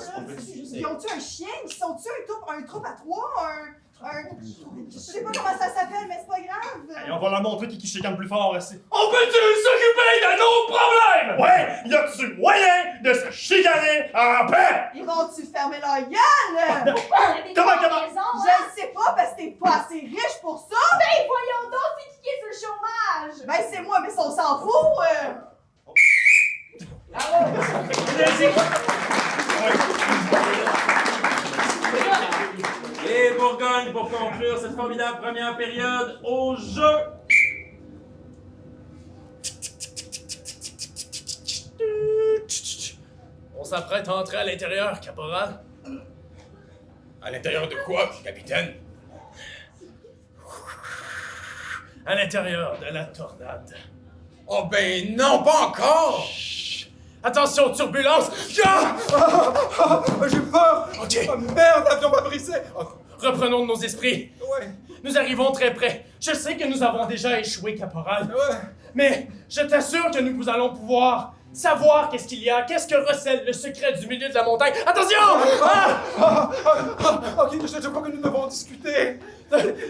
ils ont-tu un chien? Ils sont-tu un troupe à trois? Je sais pas comment ça s'appelle, mais c'est pas grave. Et on va leur montrer qui chicane plus fort aussi. On peut-tu s'occuper de nos problèmes? Ouais! Y a-tu moyen de se chicaner en paix? Ils vont-tu fermer leur gueule? Comment? Je le sais pas parce que t'es pas assez riche pour ça. Ben, voyons donc, c'est qui est sur le chômage? Ben, c'est moi, mais ça, on s'en fout. Et Bourgogne pour conclure cette formidable première période au jeu. On s'apprête à entrer à l'intérieur, caporal. À l'intérieur de quoi, capitaine? À l'intérieur de la tornade. Oh ben non, pas encore! Chut. Attention, turbulence! J'ai peur! Ok. Oh merde, l'avion va briser! Reprenons de nos esprits. Ouais. Nous arrivons très près. Je sais que nous avons déjà échoué, caporal. Ouais. Mais je t'assure que nous allons pouvoir savoir qu'est-ce qu'il y a, qu'est-ce que recèle le secret du milieu de la montagne. Attention! Ok, je crois que nous devons discuter.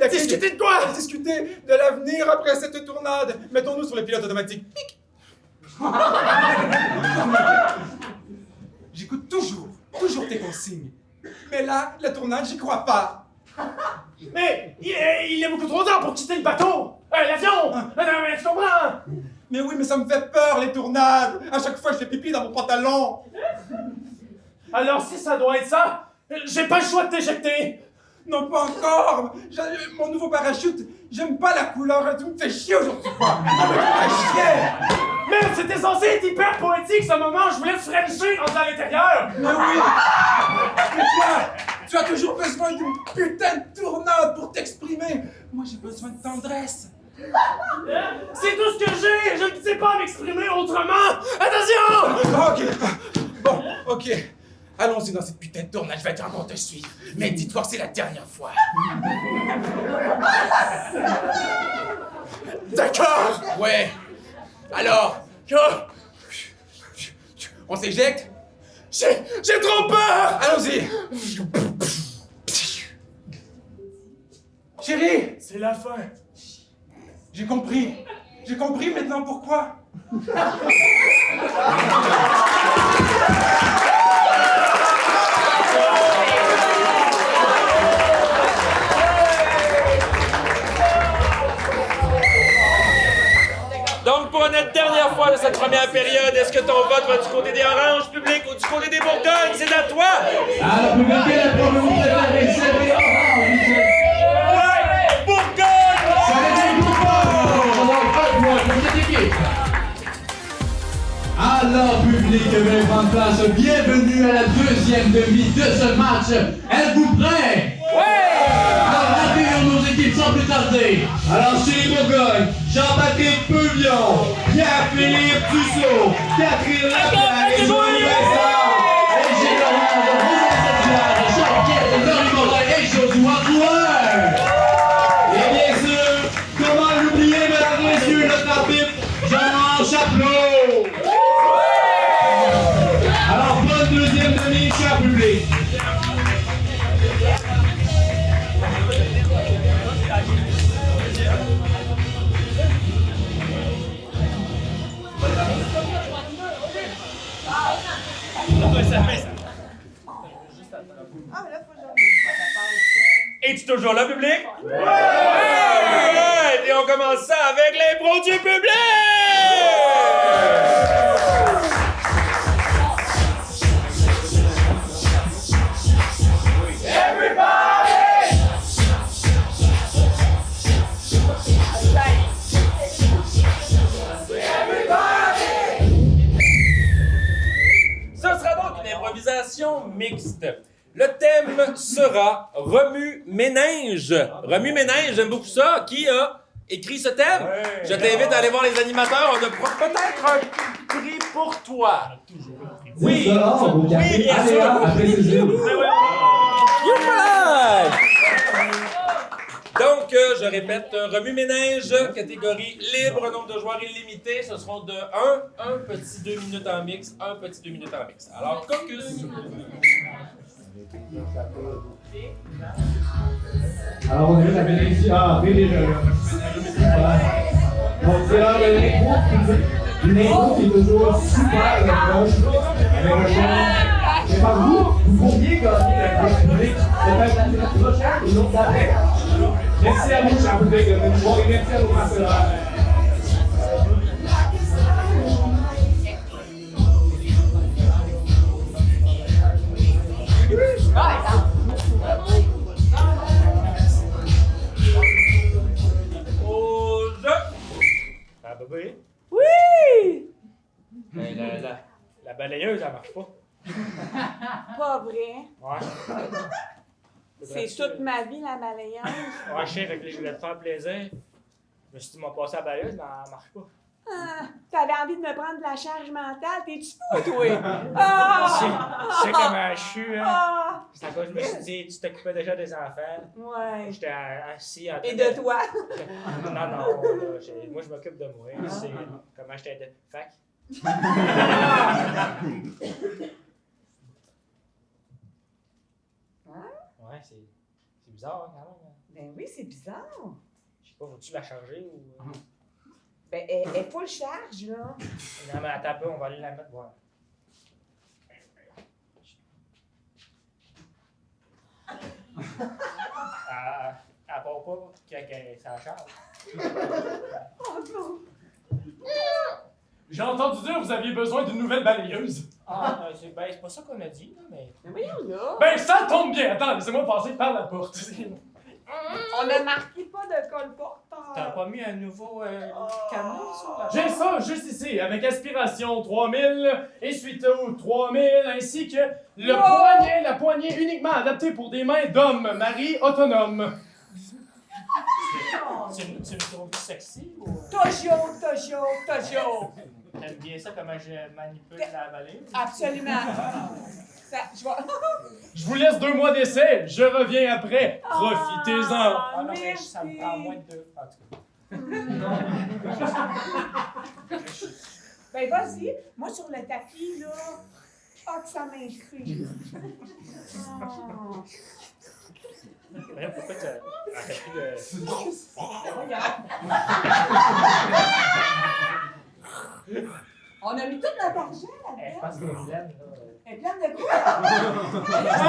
Discuter de quoi? Discuter de l'avenir après cette tournade. Mettons-nous sur les pilotes automatiques. J'écoute toujours tes consignes. Mais là, la tournade, j'y crois pas. Mais il est beaucoup trop tard pour quitter le bateau! L'avion! Non, mais tu comprends? Mais oui, mais ça me fait peur, les tournades. À chaque fois, je fais pipi dans mon pantalon. Alors si ça doit être ça, j'ai pas le choix de t'éjecter! Non, pas encore. Mon nouveau parachute, j'aime pas la couleur. Tu me fais chier aujourd'hui, quoi. Tu me fais chier. Merde, c'était censé être hyper poétique ce moment, je voulais te frencher rentré à l'intérieur! Mais oui! Mais toi, tu as toujours besoin d'une putain de tournade pour t'exprimer! Moi, j'ai besoin de tendresse! C'est tout ce que j'ai! Je ne sais pas m'exprimer autrement! Attention! Ok! Bon, ok. Allons-y dans cette putain de tournade, je vais être un bon te suivre. Mais dis-toi que c'est la dernière fois. D'accord! Ouais. Alors? On s'éjecte? J'ai trop peur! Allons-y! Chérie! C'est la fin. J'ai compris. J'ai compris maintenant pourquoi. une dernière fois de cette première période. Est-ce que ton vote va du côté des oranges, public, ou du côté des Bourgognes? C'est à toi! Alors, public, quel est pour vous préféré? C'est les oranges! Ouais! Bourgogne! C'est les Bourgognes! Alors, public, veuillez prendre place. Bienvenue à la deuxième demi de ce match. Êtes-vous prêts? Alors, accueillons nos équipes sans plus tarder. Alors, chez les Bourgognes, Jean-Patrick Peuvion, Pierre-Philippe Dussault, Catherine Lapierre et Joël Vincent. Et chez l'Orange, Rosa Saint-Hilaire, Jean-Pierre, Laurie Morin et Joshua Joueur. Et bien sûr, comment l'oublier, mesdames et messieurs, notre arbitre, Jean-Ange Chapelot. Alors, bonne deuxième demi, cher public. Es-tu toujours là, public? Ouais! Et on commence ça avec l'impro du public! Ce sera donc une improvisation mixte. Le thème sera remue-ménage. Remue-ménage, j'aime beaucoup ça. Qui a écrit ce thème? Ouais. Je t'invite à aller voir les animateurs. On a peut-être un prix pour toi. Oui, oui, bien sûr. Donc, je répète, remue-ménage, catégorie libre, nombre de joueurs illimité. Ce seront de un petit 2 minutes en mix, un petit 2 minutes en mix. Alors, caucus. Alors, on est juste à venir ici. Ah, venez, donc, c'est l'heure de l'intro. Une intro qui est toujours super proche. Avec un genre. Mais par vous pourriez gagner le proche public. C'est même la prochaine et l'autre d'après. Merci à vous, cher public, de venir voir et merci à nos partenaires. Au jeu! Ah, bébé? Oui! La balayeuse, elle marche pas. Pas vrai. Ouais. C'est toute ma vie, la balayeuse. Ouais, je sais, fait que là, je voulais te faire plaisir. Je me suis dit, m'en passer à la balayeuse, mais elle marche pas. Ah, t'avais envie de me prendre de la charge mentale, t'es-tu fou, toi? Ah! Tu sais comment je suis, hein? Ah! C'est à cause que je me suis dit, tu t'occupais déjà des enfants. Ouais. J'étais assis en Et de toi? Non, moi je m'occupe de moi. C'est comment je t'aide. Fac. Ouais, c'est bizarre, hein, quand même. Ben oui, c'est bizarre. Je sais pas, faut-tu la charger ou. Ben, elle est full charge, là. Non, mais attends un peu, on va aller la mettre. Voilà. Elle part pas quand ça charge. Oh non! J'ai entendu dire que vous aviez besoin d'une nouvelle balayeuse. Ah, c'est pas ça qu'on a dit, là, mais. Mais voyons, là. Ben, ça tombe bien. Attends, laissez-moi passer par la porte. On ne marqué pas de colporteur. T'as pas mis un nouveau canot sur la J'ai ça juste ici, avec aspiration 3000, essuie-tout 3000, ainsi que la poignée uniquement adaptée pour des mains d'hommes, mari autonome. Tu me trouves sexy ou. Toujours. T'aimes bien ça, comment je manipule la balayeuse? Absolument. Je vous laisse 2 mois d'essai, je reviens après. Profitez-en. Ah non, mais ça me prend moins de 2. En tout cas. Ben, vas-y. Moi, sur le tapis, là. Ah, que ça m'inspire. Oh. Voyons, pourquoi tu arrêtes plus de. On a mis toute notre argent là-dedans. Je pense qu'elle est pleine, là. Elle est pleine de quoi? Elle est sur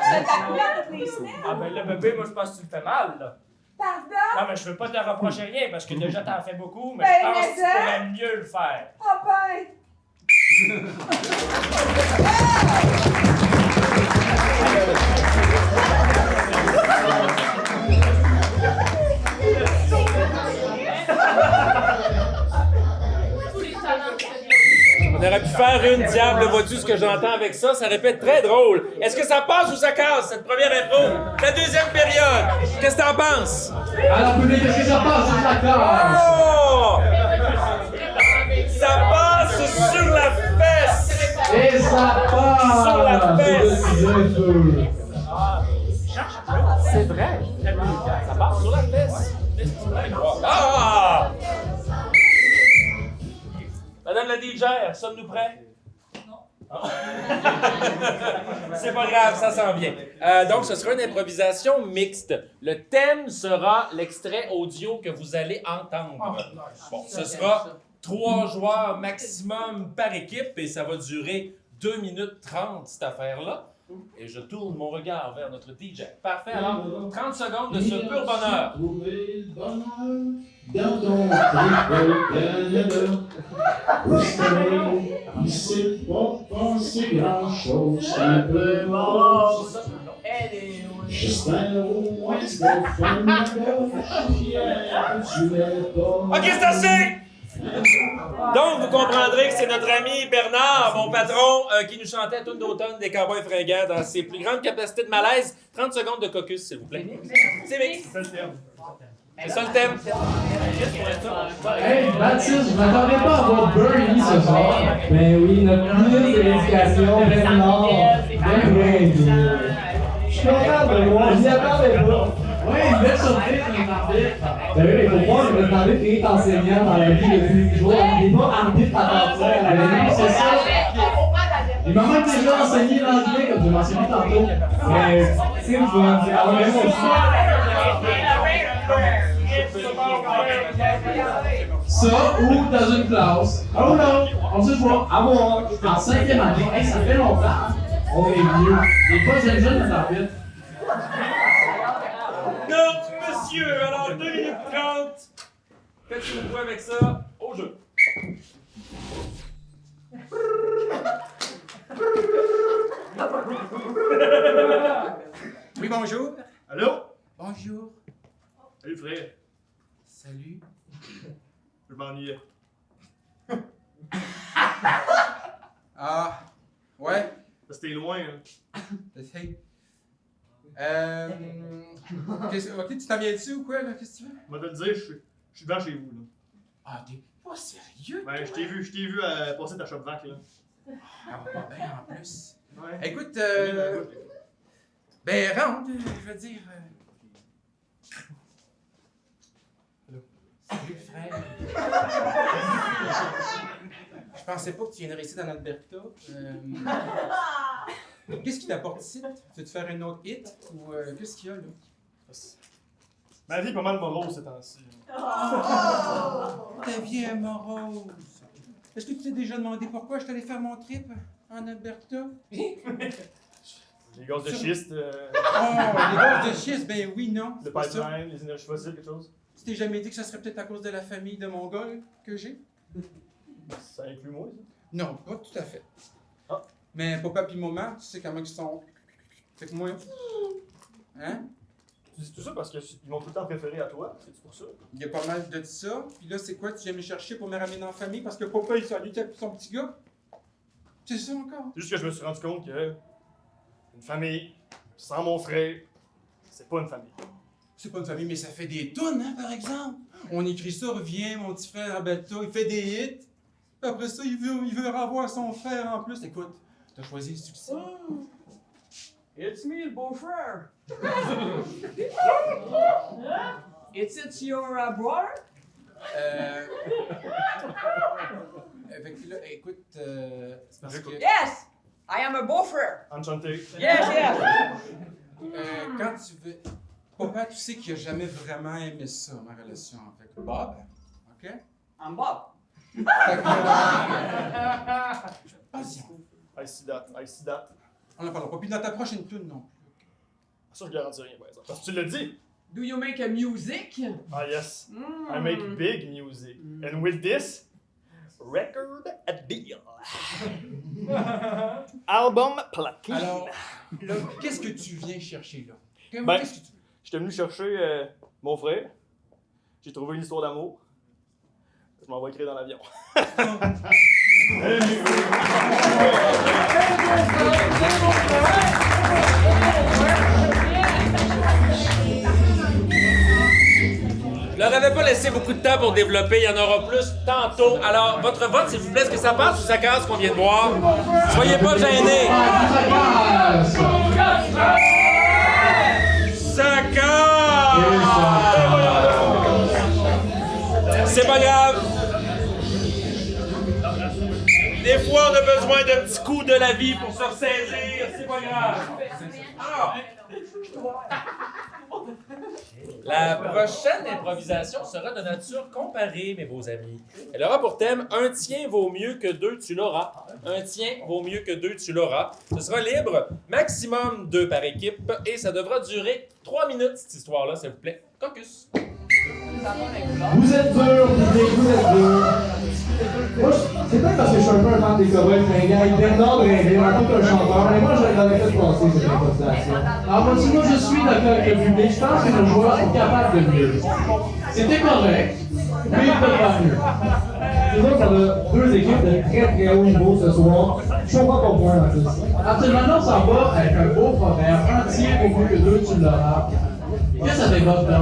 ce tapis-là toutes les semaines. Ah, ben là, bébé, moi, je pense que tu le fais mal, là. Pardon? Non, mais je veux pas te reprocher rien parce que déjà t'en fais beaucoup, mais Ben, je pense mais que tu ça- pourrais mieux le faire. Ah ben! On aurait pu faire une diable, vois-tu ce que j'entends avec ça? Ça répète très drôle. Est-ce que ça passe ou ça casse, cette première impro? La deuxième période, qu'est-ce que t'en penses? Alors, public, est-ce que ça passe sur la case? Oh! Ça passe sur la fesse! Et ça passe! Sur la fesse! C'est vrai. Ça passe sur la fesse. Ah! Madame la DJ, sommes-nous prêts? Non. C'est pas grave, ça s'en vient. Donc, ce sera une improvisation mixte. Le thème sera l'extrait audio que vous allez entendre. Bon, ce sera 3 joueurs maximum par équipe et ça va durer 2 minutes 30, cette affaire-là. Et je tourne mon regard vers notre DJ. Parfait, alors 30 secondes de ce pur bonheur. Trouver le bonheur dans ton tripot Canada. Au soleil, il sait pas penser grand-chose, simplement. J'espère au moins que c'est le fond de ma gorge, tu n'es pas. OK, c'est assez! Donc, vous comprendrez que c'est notre ami Bernard, mon patron, qui nous chantait toute d'automne des Cowboys fringants dans ses plus grandes capacités de malaise. 30 secondes de caucus, s'il vous plaît. C'est mix. C'est ça le thème. Hey, Baptiste, je m'attendais pas à voir Bernie ce soir. Ben oui, notre ministre de l'Éducation, Bernard. Ben oui. Je suis content de le voir, je m'y attendais pas. Oui, une belle surprise, on m'attendait. Ben oui, mais pour moi, je me demandais qui est enseignant dans la vie de tous les jours. Il n'est pas arbitre à part ça. Ben oui, c'est ça. Il m'a même déjà enseigné l'anglais, comme je mentionné tantôt. Mais c'est le fun, c'est quand même aussi. Ça, ou dans une classe. Oh non, on se voit à moi, en 5e année. Hey, ça fait longtemps. On est vieux. Les pas jeunes dans la vite. Non, monsieur, alors 2 minutes 30. Faites ce que vous pouvez avec ça. Au jeu. Oui, bonjour. Allô? Bonjour. Salut, frère. Salut. Je m'ennuyais. Ah, ouais. Parce que t'es loin, hein. Hey. Ok, tu t'en viens dessus ou quoi, là? Qu'est-ce que tu veux? Moi, te le dire, je suis devant chez vous, là. Ah, t'es pas sérieux? Ben, je t'ai vu passer ta shop vac, là. Ah, bah, ben, en plus. Ouais. Écoute, ben, rentre, je veux dire. Salut, frère. Je pensais pas que tu viendrais ici dans l'Alberta. Qu'est-ce qui t'apporte ici? Tu veux te faire un autre hit? Ou qu'est-ce qu'il y a, là? Ma vie est pas mal morose ces temps-ci. Ta vie est morose. Est-ce que tu t'es déjà demandé pourquoi je t'allais faire mon trip en Alberta? Les gaz de schiste. Oh, les gaz de schiste, ben oui, non. Le pipeline, les énergies fossiles, quelque chose. Tu t'es jamais dit que ça serait peut-être à cause de la famille de Mongols que j'ai? Ça inclut moi, ça? Non, pas tout à fait. Ah. Mais papa puis maman, tu sais comment ils sont. Fait que moi. Hein? Tu dis tout ça parce qu'ils m'ont tout le temps préféré à toi? C'est pour ça? Il y a pas mal de ça. Puis là, c'est quoi? Tu viens me chercher pour me ramener en famille parce que papa, il s'est allé avec son petit gars? C'est ça encore? C'est juste que je me suis rendu compte que une famille sans mon frère, c'est pas une famille. C'est pas une famille, mais ça fait des tonnes, hein, par exemple. On écrit ça, reviens, mon petit frère Alberta, il fait des hits. Puis après ça, il veut revoir son frère en plus. Écoute, t'as choisi le succès. It's me, le beau-frère. It's your brother? Fait que là, écoute, c'est parce que... Yes! I am a beau-frère. Enchanté. Yes, yes. Quand tu veux... Papa, tu sais qu'il a jamais vraiment aimé ça, ma relation avec Bob. OK? I'm Bob. Fait que... Passion. I see that. On en parlera pas. Puis dans ta prochaine tune, non plus. Ça, je garantis rien, par exemple. Parce que tu l'as dit. Do you make a music? Ah yes, I make big music. And with this, record deal. Album platine. Alors, là, qu'est-ce que tu viens chercher là? Ben, Qu'est-ce que tu... j'étais venu chercher mon frère. J'ai trouvé une histoire d'amour. Je m'en vais écrire dans l'avion. Je leur avais pas laissé beaucoup de temps pour développer, il y en aura plus tantôt. Alors, votre vote, s'il vous plaît, est-ce que ça passe ou ça casse qu'on vient de voir? Soyez pas gênés. Ça casse! C'est pas grave. Des fois, on a besoin d'un petit coup de la vie pour se ressaisir. C'est pas grave. Alors, la prochaine improvisation sera de nature comparée, mes beaux amis. Elle aura pour thème « Un tien vaut mieux que deux, tu l'auras ». Un tien vaut mieux que deux, tu l'auras. Ce sera libre, maximum 2 par équipe, et ça devra durer 3 minutes, cette histoire-là, s'il vous plaît. Caucus. Vous êtes dur, vous êtes dur. Moi, c'est peut-être parce que je suis un peu un fan des cowboys fringants. Bernard Drinville, un peu un chanteur, mais moi, je l'avais fait passer cette improvisation. Alors, moi, je suis d'accord avec le public. Je pense que nos joueurs sont capables de mieux. C'était correct, mais ils peuvent faire mieux. C'est donc qu'on a 2 équipes de très haut niveau ce soir. Je comprends pas pourquoi, en plus. Absolument, on s'en va avec un beau proverbe. Un tien vaut mieux que deux, tu l'auras. Qu'est-ce que ça t'évoque, là?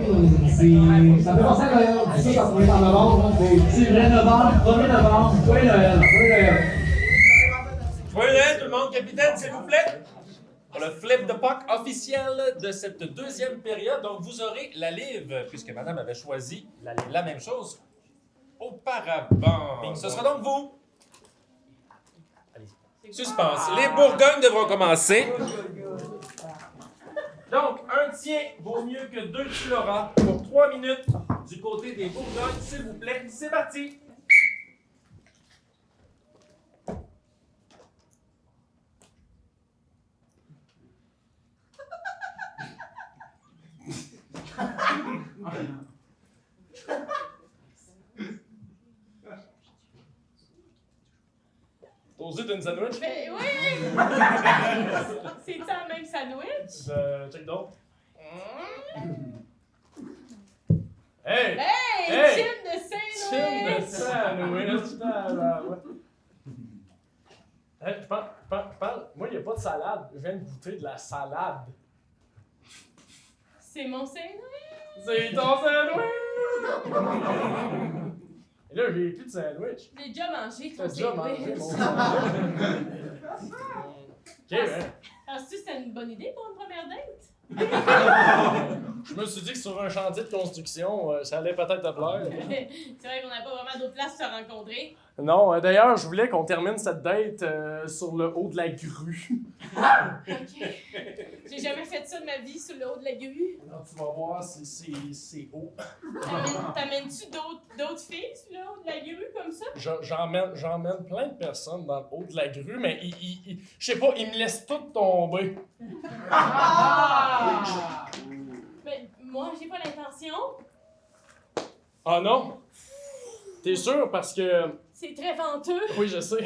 Ça fait penser à Noël. C'est ça, quand on est en novembre. C'est vrai, novembre, 1er novembre. Joyeux Noël. Joyeux Noël. Joyeux Noël, tout le monde, capitaine, s'il vous plaît. Pour le flip de puck officiel de cette deuxième période, donc vous aurez la livre, puisque madame avait choisi la même chose auparavant. Ce sera donc vous. Suspense. Les Bourgognes devront commencer. Donc, un tien vaut mieux que deux, tu l'auras. Pour 3 minutes du côté des Bourgognes, s'il vous plaît. C'est parti. T'as osé d'une sandwich? Ben oui! C'est-tu un même sandwich? Check donc. Hey! Hey! Chin de sandwich! Chin de sandwich! Hey, je pense, moi, il n'y a pas de salade. Je viens de goûter de la salade. C'est mon sandwich! C'est ton sandwich! Et là, j'ai plus de sandwich. J'ai déjà mangé ton T'as déjà mangé sandwich. mon sandwich. Ok, hein? Penses-tu que c'était une bonne idée pour une première date? Je me suis dit que sur un chantier de construction, ça allait peut-être te plaire. C'est vrai qu'on n'a pas vraiment d'autres places pour se rencontrer. Non, d'ailleurs, je voulais qu'on termine cette date sur le haut de la grue. Ok. J'ai jamais fait ça de ma vie sur le haut de la grue. Alors, tu vas voir, c'est haut. T'amènes-tu d'autres filles sur le haut de la grue comme ça? J'emmène plein de personnes dans le haut de la grue, mais je sais pas, ils me laissent toutes tomber. Mais moi, j'ai pas l'intention. Ah non? T'es sûr? Parce que... C'est très venteux. Oui, je sais.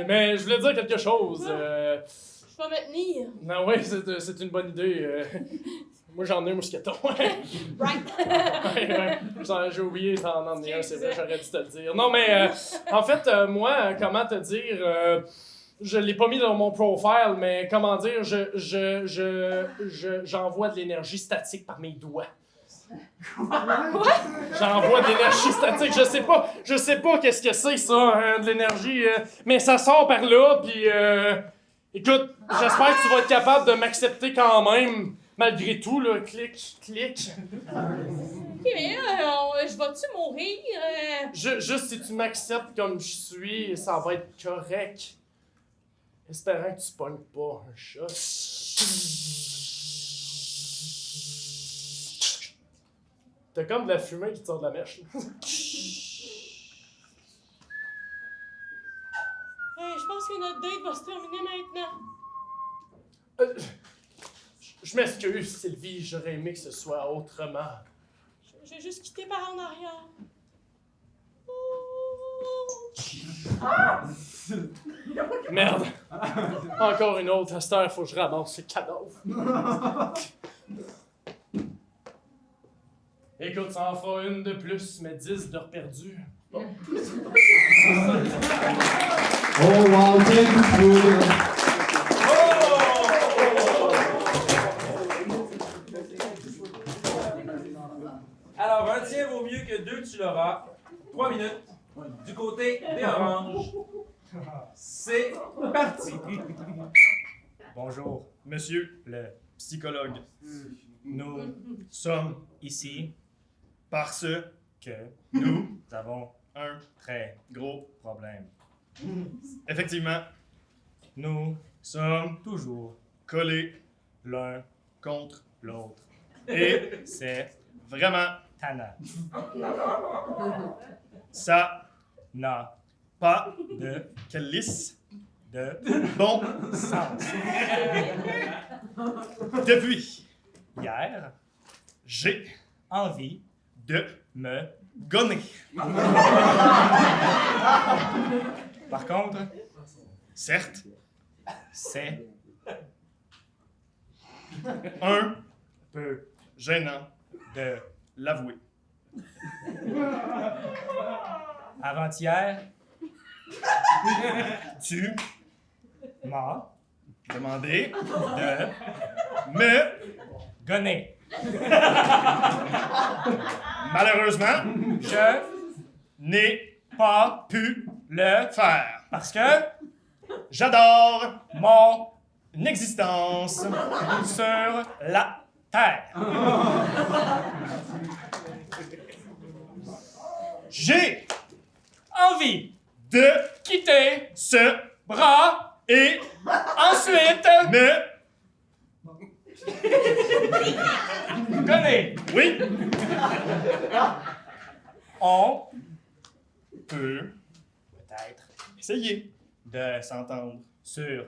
Mais je voulais dire quelque chose. Je peux me tenir. Non, oui, c'est une bonne idée. Moi, j'en ai un mousqueton. Right. J'ai oublié d'en emmener un, c'est vrai, j'aurais dû te le dire. Non, mais en fait, moi, comment te dire... je l'ai pas mis dans mon profile, mais comment dire, j'envoie de l'énergie statique par mes doigts. Quoi? J'envoie de l'énergie statique, je sais pas qu'est-ce que c'est ça, hein, de l'énergie, mais ça sort par là, puis écoute, j'espère que tu vas être capable de m'accepter quand même, malgré tout, là, clic. Ok, mais là, je vais-tu mourir? Juste si tu m'acceptes comme je suis, ça va être correct. Espérant que tu pognes pas un chat. T'as comme de la fumée qui te sort de la mèche. Je pense que notre date va se terminer maintenant. m'excuse, Sylvie, j'aurais aimé que ce soit autrement. J'ai juste quitté par en arrière. Merde! Encore une autre, à cette heure, faut que je ramasse ces cadavres. Écoute, ça en fera une de plus, mais 10 d'heures perdues. Bon. Oh wow, quel coup de foudre! Alors, un tien vaut mieux que 2, tu l'auras. 3 minutes. Du côté des oranges. C'est parti. Bonjour, monsieur le psychologue. Nous sommes ici parce que nous avons un très gros problème. Effectivement, nous sommes toujours collés l'un contre l'autre. Et c'est vraiment tannant. Ça n'a pas de calice de bon sens. Depuis hier, j'ai envie de me gonner. Par contre, certes, c'est un peu gênant de l'avouer. Avant-hier, tu m'as demandé de me gonner. Malheureusement, je n'ai pas pu le faire parce que j'adore mon existence sur la Terre. J'ai envie de quitter ce bras et ensuite me gonner. Oui. On peut peut-être essayer de s'entendre sur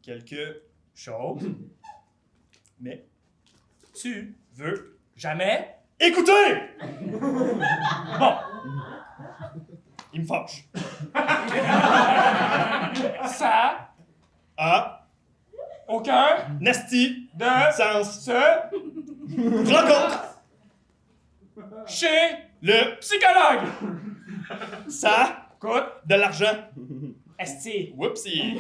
quelque chose, mais tu veux jamais écouter. Bon. Il me fâche. Ça a aucun nasty de sens. Se rencontre chez le psychologue. Ça coûte de l'argent. Esti. Whoopsie.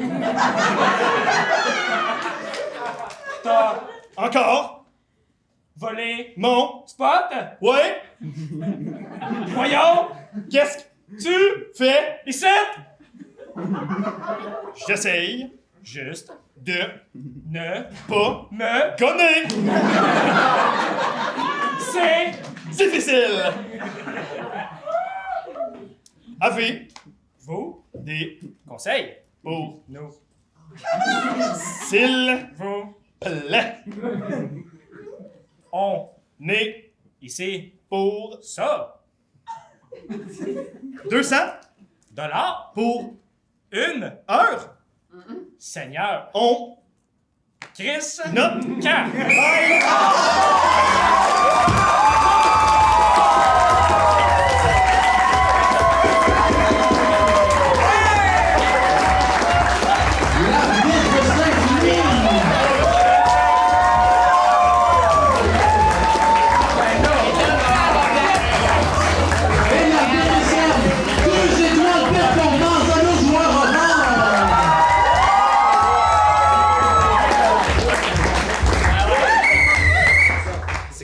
T'as encore volé mon spot? Ouais. Voyons, qu'est-ce que tu fais ici? J'essaye juste de ne pas me gonner. C'est difficile. Avez-vous des conseils pour nous? S'il vous plaît. On est ici pour ça. 200 $ pour une heure. Seigneur, on crisse notre camp.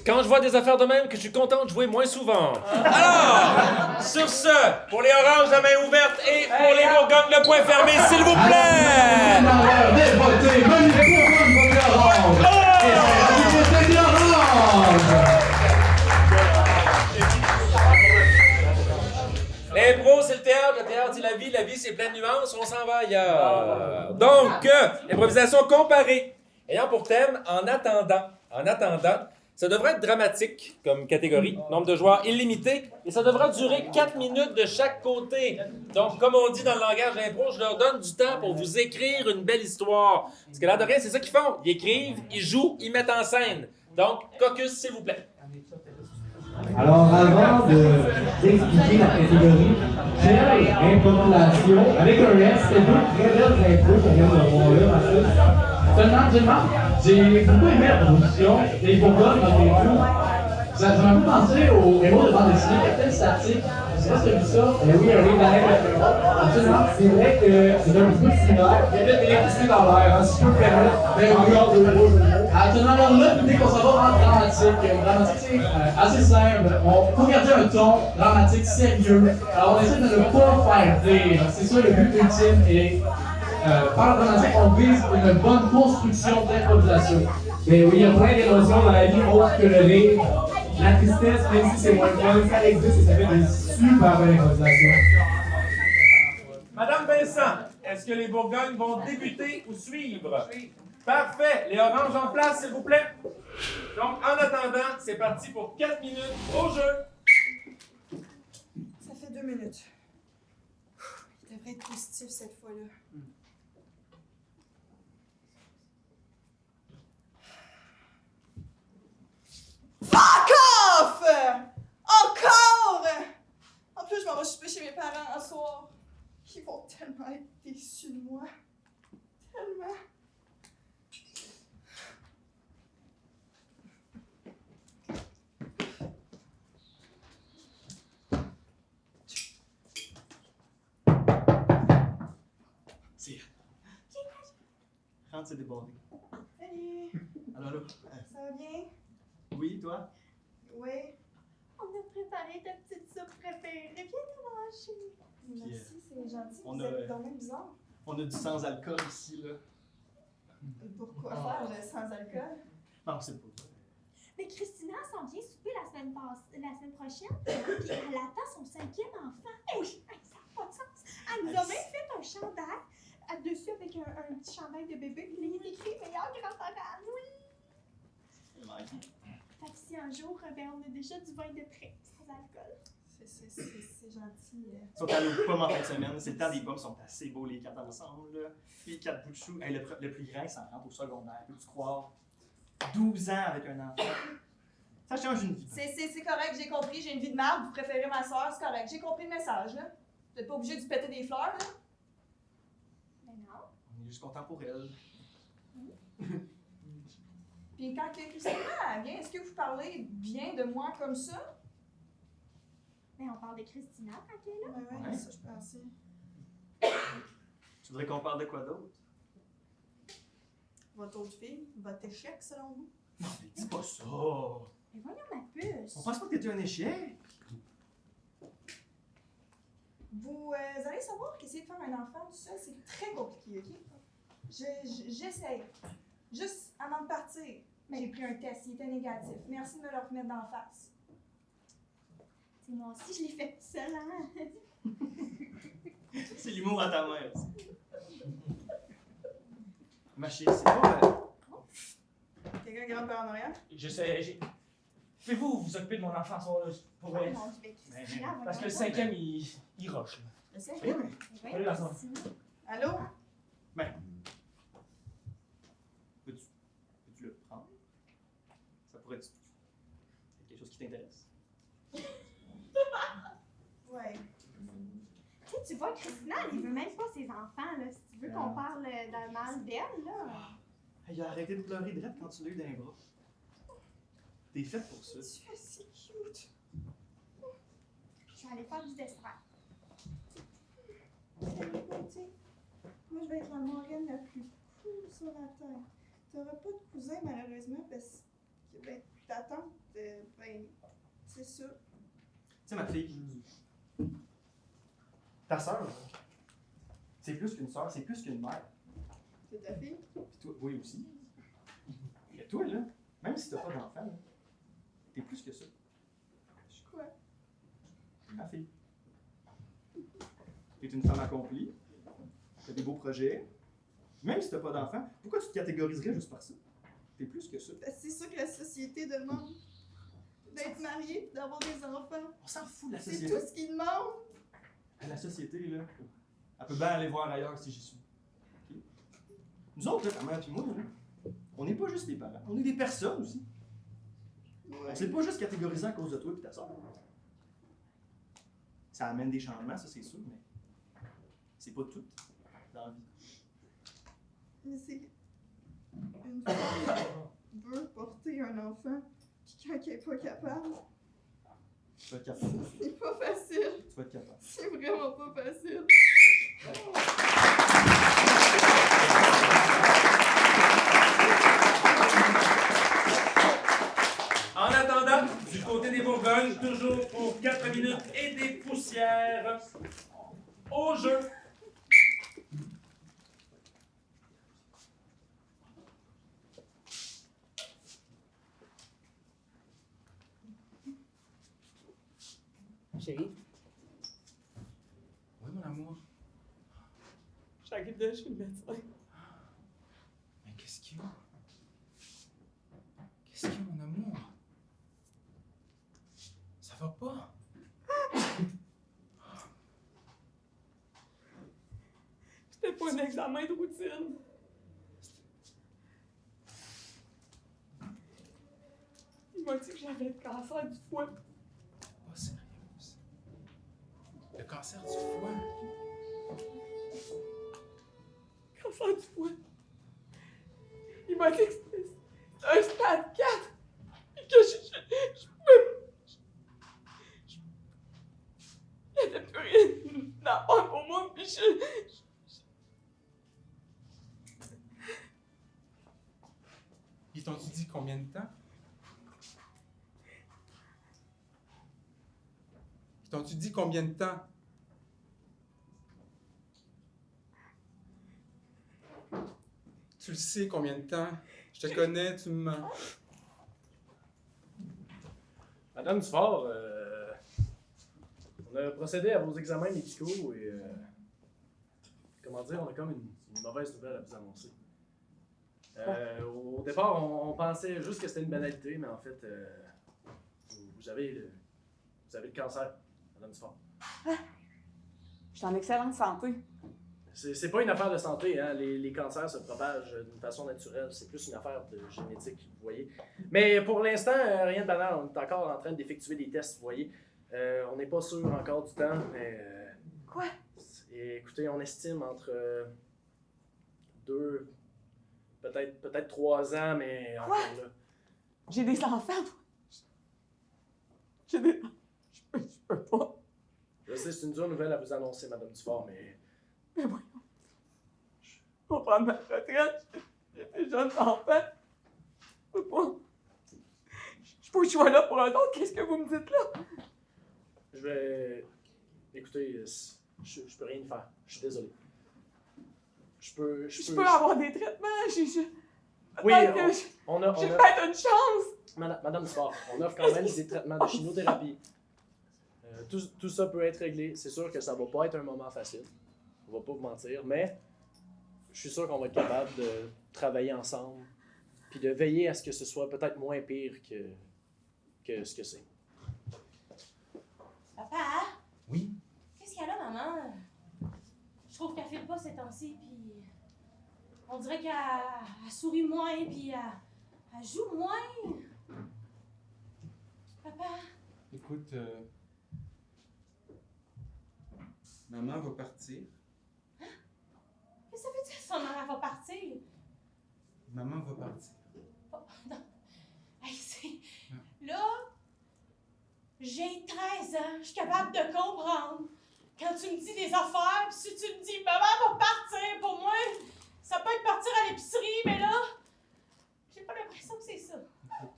Quand je vois des affaires de même que je suis content de jouer moins souvent. Alors, sur ce, pour les oranges, la main ouverte et pour les bourgognes, le poing fermé, s'il vous plaît! L'impro, c'est le théâtre c'est la vie c'est plein de nuances, on s'en va ailleurs. Donc, improvisation comparée, ayant pour thème, en attendant, Ça devrait être dramatique comme catégorie, nombre de joueurs illimité, et ça devra durer 4 minutes de chaque côté. Donc, comme on dit dans le langage d'impro, je leur donne du temps pour vous écrire une belle histoire. Parce que là, de rien, c'est ça qu'ils font. Ils écrivent, ils jouent, ils mettent en scène. Donc, Caucus, s'il vous plaît. Alors, avant d'expliquer la catégorie, quelle improvisation, avec un S, c'est deux très belles impôts qu'on vient de voir là, Mathis. Seulement, j'ai beaucoup aimé la proposition des Bourgognes dans les coups. Ça m'a un peu pensé au héros de bande dessinée, Captain Statique. Je sais pas si tu as vu ça. Oui, un livre d'Alain. Absolument. C'est vrai que c'est un petit peu similaire. Il y a peut-être l'électricité dans l'air, si je peux me permettre. Mais regarde, absolument. Alors là, dès qu'on s'en va en dramatique, c'est assez simple. On faut garder un ton dramatique sérieux. Alors on essaie de ne pas faire rire. C'est ça le but ultime. Et par le dramatique, on vise une bonne construction d'improvisation. Mais oui, il y a plein d'émotions dans la vie autres que le rire. La tristesse, même si c'est moins fun, ça existe et ça fait des super belles improvisations. Madame Vincent, est-ce que les Bourgognes vont débuter ou suivre? Parfait. Les oranges en place, s'il vous plaît. Donc, en attendant, c'est parti pour 4 minutes au jeu. Ça fait 2 minutes. Il devrait être positif cette fois-là. Fuck off! Encore! En plus, je m'en vais souper chez mes parents un soir. Ils vont tellement être déçus de moi. Tellement. C'est... Rentre, c'est débordé. Salut! Allô? Ça va bien? Oui, toi? Oui. On a préparé ta petite soupe préférée. Viens nous manger. Merci, c'est gentil. on Vous a- êtes quand même bizarre. On a du sans-alcool ici, là. Pourquoi Oh. faire le sans-alcool? Non, c'est pas vrai. Mais Christina s'en vient souper la semaine prochaine, puis elle attend son 5e enfant. Eh oui, ça n'a pas de sens. Elle nous a même fait un chandail dessus avec un petit chandail de bébé, puis là, il est écrit meilleur grand-parent. Oui. Fait que si un jour, ben, on a déjà du vin de prêt, sans alcool. C'est gentil. Ils sont allés aux pommes en fin de semaine. C'est le temps des pommes, sont assez beaux les 4 ensemble. Là. Puis 4 bouts de chou. Hey, le plus grand, ça rentre au secondaire. Peux-tu croire? 12 ans avec un enfant. Ça change une vie. C'est correct, j'ai compris. J'ai une vie de merde. Vous préférez ma soeur, c'est correct. J'ai compris le message, là. Vous n'êtes pas obligé de lui péter des fleurs, là. Mais non. On est juste content pour elle. Puis quand Christina vient, est-ce que vous parlez bien de moi comme ça? Mais on parle de Christina quand elle est là. Ouais, ça je pensais. Tu voudrais qu'on parle de quoi d'autre? Votre autre fille, votre échec selon vous? Non, mais dis pas ça! Mais voyons ma puce. On pense pas que t'es un échec! Vous allez savoir qu'essayer de faire un enfant tout seul, c'est très compliqué, ok? J'essaye. Juste avant de partir, j'ai pris un test, il était négatif. Merci de me le remettre d'en face. C'est moi aussi, je l'ai fait tout seul, hein? C'est l'humour à ta mère. Ma chérie, c'est pas... Quelqu'un qui rentre par en arrière? Je sais. Pouvez-vous vous occuper de mon enfant ce soir-là? Pour vrai? Oh mon Dieu, mais Christina, Parce que le voyons. 5e, il roche. Là. Le 5e? Oui. Ouais, Allez, Vincent. Christina. Allô? Ben... Peux-tu le prendre? Ça pourrait être quelque chose qui t'intéresse. Ouais. Tu sais, tu vois, Christina, elle veut même pas ses enfants, là. Si tu veux qu'on parle d'un mal d'elle, là. Il a arrêté de pleurer direct quand tu l'as eu dans les bras. T'es faite pour ça. Tu es si cute. Je vais aller faire du dessert. Moi, je vais être la Morgane la plus cool sur la Terre. T'auras pas de cousin, malheureusement, parce que, ben, ta tante, ben, c'est ça. Tu sais, ma fille, ta sœur, c'est plus qu'une sœur, c'est plus qu'une mère. C'est ta fille? Puis toi, oui aussi. Et toi, là, même si t'as pas d'enfant, là, t'es plus que ça. Je suis quoi? Ma fille. T'es une femme accomplie, t'as des beaux projets. Même si t'as pas d'enfant, pourquoi tu te catégoriserais juste par ça? T'es plus que ça. C'est ça que la société demande. D'être marié et d'avoir des enfants. On s'en fout de la C'est société. tout ce qu'ils demandent. La société, là, elle peut bien aller voir ailleurs si j'y suis. Ok? Nous autres, là, ta mère et moi, là, on n'est pas juste des parents, on est des personnes aussi. On s'est pas juste catégorisé à cause de toi et ta soeur. Ça amène des changements, ça c'est sûr, mais c'est pas tout dans la vie. Mais c'est. Une femme veut porter un enfant, puis quand elle est pas capable, Tu vas être capable. c'est pas facile. Tu vas être capable. C'est vraiment pas facile. En attendant, du côté des Bourgognes, toujours pour 4 minutes et des poussières. Au jeu. Chérie? Oui, mon amour. J'arrive de chez le médecin. Mais qu'est-ce qu'il y a? Qu'est-ce qu'il y a, mon amour? Ça va pas? C'était pas un examen de routine. Il m'a dit que j'avais le cancer du foie. Pas sérieuse. Le cancer du foie? Cancer du foie. Il m'a dit que c'était un stade 4. Et que je pouvais. Il n'y avait plus rien à faire pour moi. Puis Ils t'ont-tu dit combien de temps? Ils t'ont-tu dit combien de temps? Tu le sais combien de temps? Je te connais, tu me mens. Madame Dufort, on a procédé à vos examens médicaux et, comment dire, on a comme une mauvaise nouvelle à vous annoncer. Au départ, on pensait juste que c'était une banalité, mais en fait, vous avez le cancer, Madame Dufort. je suis en excellente santé. C'est pas une affaire de santé, hein. Les cancers se propagent d'une façon naturelle. C'est plus une affaire de génétique, vous voyez. Mais pour l'instant, rien de banal. On est encore en train d'effectuer des tests, vous voyez. On n'est pas sûr encore du temps, mais... Quoi? Et écoutez, on estime entre 2, peut-être 3 ans, mais Quoi? encore là. J'ai des enfants. J'ai des... Je peux pas. Je sais, c'est une dure nouvelle à vous annoncer, Madame Dufort, mais... Mais voyons. On va prendre ma retraite. J'ai des jeunes enfants. Je peux pas. Je peux que je sois là pour eux autres. Qu'est-ce que vous me dites là? Je vais... Écoutez, je peux rien y faire. Je suis désolé. Je peux avoir des traitements. Oui, Peut-être que j'ai peut-être une chance. Madame Dufort, on offre quand même des traitements de chimiothérapie. Tout ça peut être réglé. C'est sûr que ça va pas être un moment facile. On va pas vous mentir, mais je suis sûr qu'on va être capable de travailler ensemble puis de veiller à ce que ce soit peut-être moins pire que ce que c'est. Papa? Oui? Qu'est-ce qu'il y a là, maman? Je trouve qu'elle file pas ces temps-ci, puis on dirait qu'elle sourit moins, puis elle joue moins. Papa? Écoute, maman va partir. Qu'est-ce que ça veut dire, son maman va partir? Maman va partir. Oh, non. Hey, là, j'ai 13 ans, je suis capable de comprendre. Quand tu me dis des affaires, pis si tu me dis maman va partir, pour moi, ça peut être partir à l'épicerie, mais là, j'ai pas l'impression que c'est ça. Écoute,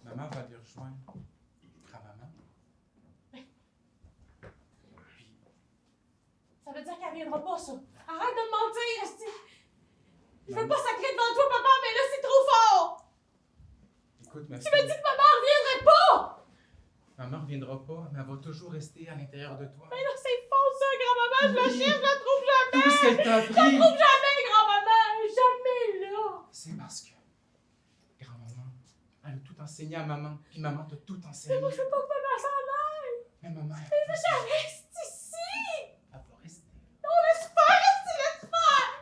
maman va aller rejoindre grand-maman. Ça veut dire qu'elle viendra pas, ça. Arrête de me mentir, esti. Je veux pas sacrer devant toi, papa, mais là, c'est trop fort. Écoute, ma Tu fille, me dis que maman reviendrait pas. maman reviendra pas, mais elle va toujours rester à l'intérieur de toi. Mais là, c'est faux, ça, grand-maman. Je la cherche, je la trouve jamais. Tout ce qu'elle t'a Je la appris. trouve jamais, grand-maman. Jamais, là. C'est parce que enseigné à maman. Puis maman t'a tout enseigné. Mais moi, je veux pas que maman s'en aille. Mais maman, Mais je veux que ça reste ici. elle va rester. Non, laisse faire, laisse faire.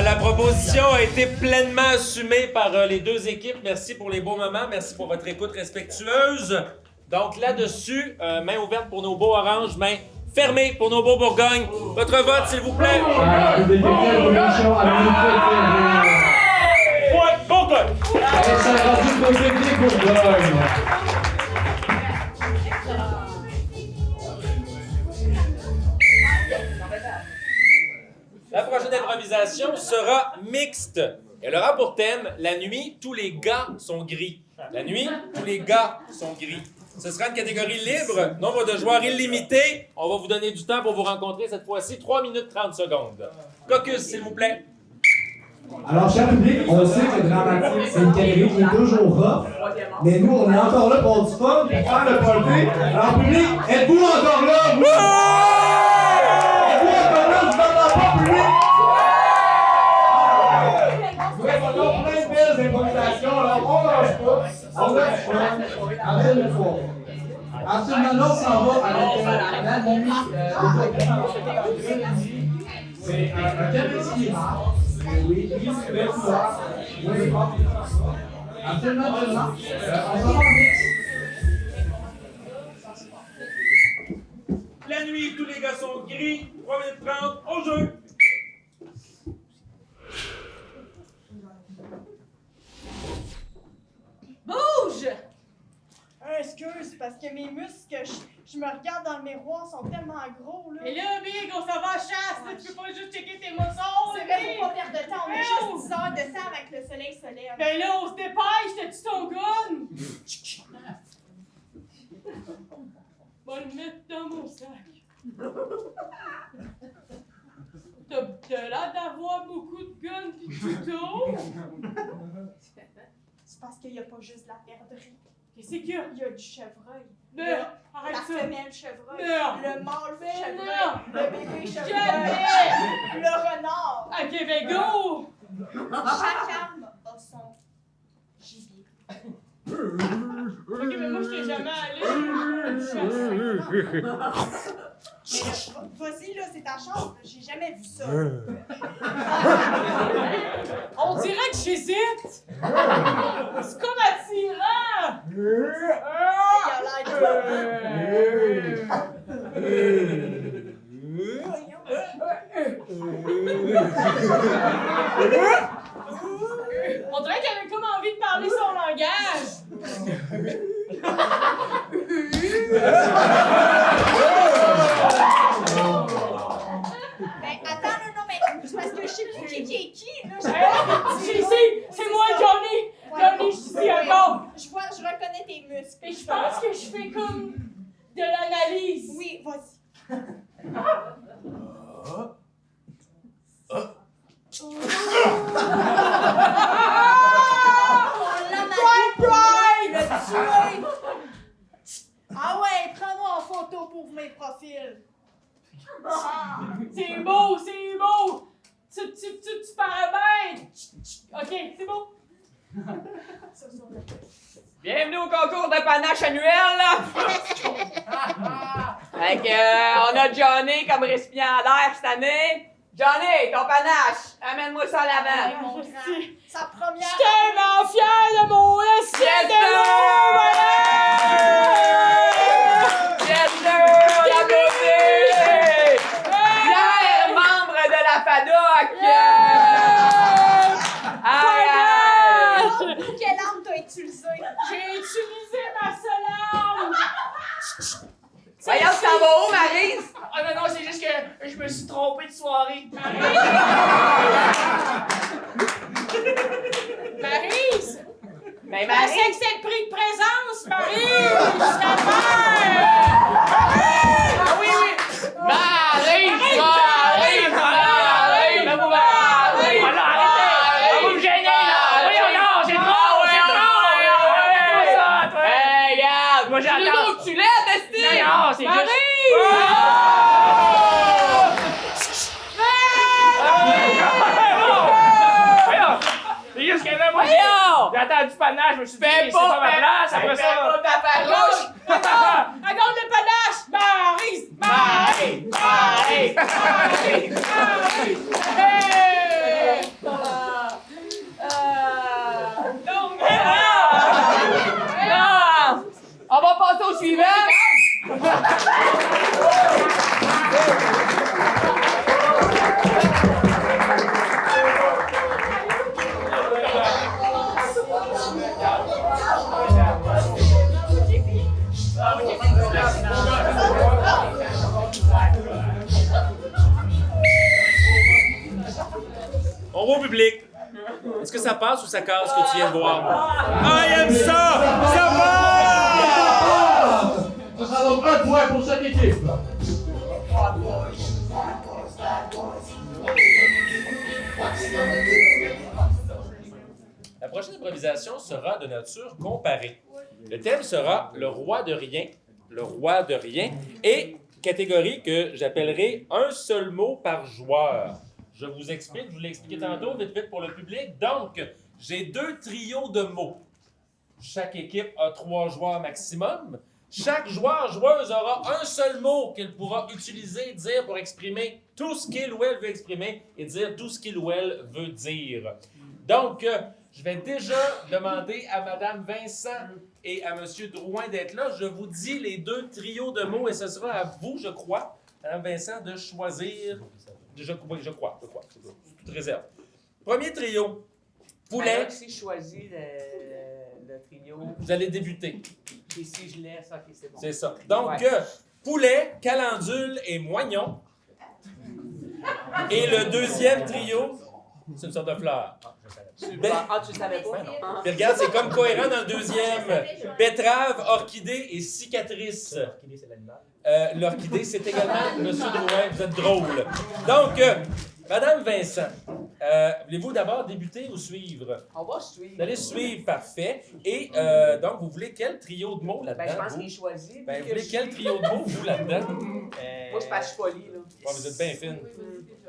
La proposition a été pleinement assumée par les deux équipes. Merci pour les beaux moments. Merci pour votre écoute respectueuse. Donc là-dessus, main ouverte pour nos beaux oranges, main fermée pour nos beaux Bourgognes. Votre vote, s'il vous plaît. Point Bourgogne. La prochaine improvisation sera mixte. Elle aura pour thème « La nuit, tous les gars sont gris ». La nuit, tous les gars sont gris. Ce sera une catégorie libre, nombre de joueurs illimité. On va vous donner du temps pour vous rencontrer cette fois-ci. 3 minutes 30 secondes. Caucus, s'il vous plaît. Alors, cher public, on sait que dramatique, c'est une catégorie qui est toujours rough, mais nous, on est encore là pour du fun, pour faire le party. Alors, public, êtes-vous encore là? Vous? Êtes-vous encore là? Je ne m'entends pas, public! Vous êtes encore plein de belles improvisations, alors on lâche pas. On lâche pas. Absolument. Absolument, là, on s'en va avec la nuit. C'est un cabaret qui marche. Oui, c'est belle couleur. Oui, bon. Absolument, absolument. On s'en va en mix. La nuit, tous les gars sont gris. 3 minutes 30, au jeu. Bouge! Excuse, parce que mes muscles, je me regarde dans le miroir, sont tellement gros, là. Et là, Big, on s'en va à chasse, là, tu peux pas juste checker tes muscles, C'est vrai, faut pas perdre de temps, on a juste 10 heures de temps avec le soleil se lève. Ben là, on se dépêche, t'as-tu ton gun? Va le mettre dans mon sac. T'as l'air d'avoir beaucoup de guns pis de couteaux. C'est parce qu'il y a pas juste la perdrix. Qu'est-ce qu'il y a? Il y a du chevreuil. Non, arrête La ça. femelle chevreuil. Non. Le mâle Mais chevreuil. non. Le bébé chevreuil. Jamais. Le renard. Ok, ben go! Chaque arme a son gibier. Ok, mais moi, je t'ai jamais allé. Mais vas-y, là, c'est ta chance. J'ai jamais vu ça. On dirait que j'hésite. C'est comme attirant. Il a l'air On dirait qu'elle avait comme envie de parler son langage. Ben, attends, non, mais c'est parce que je sais plus qui est qui, là. C'est moi, Johnny. Johnny, je suis ici encore. Je reconnais tes muscles. Et je pense que je fais comme de l'analyse. Oui, vas-y. Le tuer! Ah ouais, prends-moi en photo pour mes profils. C'est beau, c'est beau. Tu paramètres. Ok, c'est beau. Bienvenue au concours de panache annuel, là! Fait que, on a Johnny comme récipiendaire cette année. Johnny, ton panache, amène-moi ça à l'avant. Mon grand. Sa première. Je suis tellement fière de mon assiette de La beauté! Pierre, membre de la FADOC! Quelle arme t'as utilisée? J'ai utilisé ma seule arme. Voyons, tu t'en vas où, Maryse? Ah non, non, c'est juste que je me suis trompé de soirée. Maryse! Mais Je pensais que c'était le prix de présence, Maryse! Je t'admire! Ah oui, oui! Maryse! Maryse! Maryse! Maryse! Voilà, arrêtez! Vous me gênez, là! Voyons, non, c'est trop! C'est trop! moi Tu nous j'attends. autres, tu l'aides, esti! Non, c'est juste. C'est juste que là, moi, j'ai attendu panache, je me suis dit, c'est pas ma place, après ça. Fais pas ta farouche! Regarde le panache! Marie! Marie! Marie! Marie! Marie! Hey! Non, on va passer au suivant! On va au public. Est-ce que ça passe ou ça casse ce que tu viens de voir? Ah, il aime ça! Ça passe! Ce sera donc un point pour cette équipe. La prochaine improvisation sera de nature comparée. Le thème sera le roi de rien, le roi de rien, et catégorie que j'appellerai un seul mot par joueur. Je vous explique, je vous l'ai expliqué tantôt, vite vite pour le public. Donc, j'ai 2 trios de mots. Chaque équipe a 3 joueurs maximum. Chaque joueuse aura un seul mot qu'elle pourra utiliser, dire pour exprimer tout ce qu'il ou elle veut exprimer et dire tout ce qu'il ou elle veut dire. Donc, je vais déjà demander à Mme Vincent et à M. Drouin d'être là. Je vous dis les 2 trios de mots et ce sera à vous, je crois, Mme Vincent, de choisir. Je crois. C'est toute réserve. Premier trio. Poulet. Alors, si je choisis le trio. Vous allez débuter. Et si je laisse, ok, c'est bon. C'est ça. Donc, poulet, calendule et moignon. Et le deuxième trio, c'est une sorte de fleur. Ah, tu savais pas? Non. Puis regarde, c'est comme cohérent dans le deuxième. Betterave, orchidée et cicatrice. L'orchidée, c'est l'animal. L'orchidée, c'est également Monsieur Drouin. Vous êtes drôle. Donc, Madame Vincent, voulez-vous d'abord débuter ou suivre? On va suivre. Vous allez suivre, parfait. Et donc, vous voulez quel trio de mots là-dedans? Ben, je pense qu'il choisit. Ben, vous voulez quel trio de mots, vous, là-dedans? Moi, je passe folie, là. Bon, vous êtes bien fine.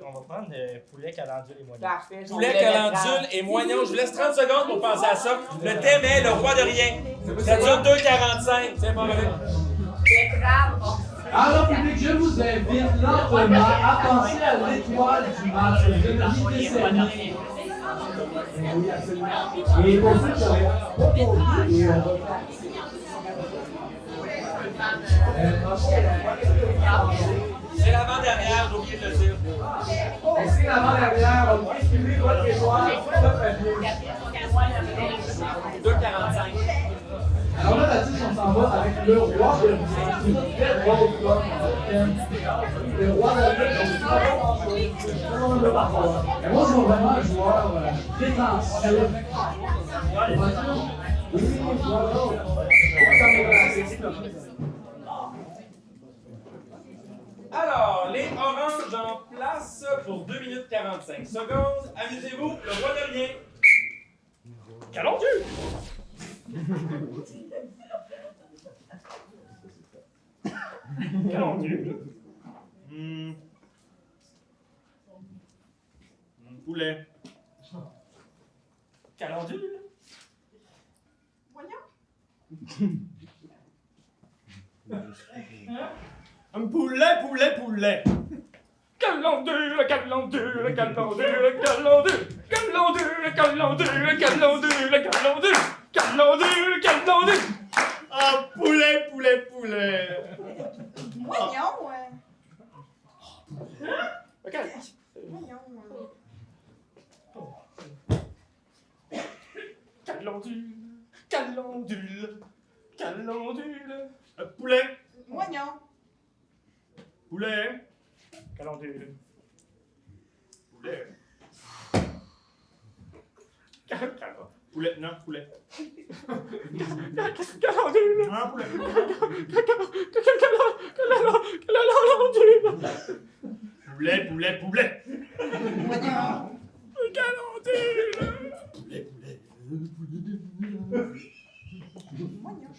On va prendre poulet, calendule et moignon. Parfait. Poulet, calendule et moignon. Je vous laisse 30 secondes pour penser à ça. Le thème est le roi de rien. Ça dure 2,45. C'est pas vrai. Alors, public, je vous invite lentement à penser à l'étoile du match de l'unité servie. Oui, absolument. Et pour ceux qui n'auraient pas compris, et on va C'est l'avant-dernière, j'ai oublié de le dire. c'est l'avant-dernière, on va exprimer votre étoile sur le papier. 2,45. Alors là, là-dessus, on s'en va avec le roi de rien. C'est une très drôle comme thème. Le roi de rien, donc pas grand-chose. Mais moi, je vois vraiment un joueur défensif. Oui, Alors, les oranges en place pour 2 minutes 45 secondes. Amusez-vous, le roi de rien. Calendule! Calendule. Poulet. Calendule. Un poulet. Calendule, calendule, calendule, calendule, calendule, calendule, calendule, calendule, calendule, calendule. Ah, poulet. Moignon, Ok. Moignon, Calendule, calendule, calendule. Poulet. Moignon. Poulet. Calendule. Poulet, non, poulet. Calendule. Non, poulet. Poulet. Moignon. Calendule. Moignon.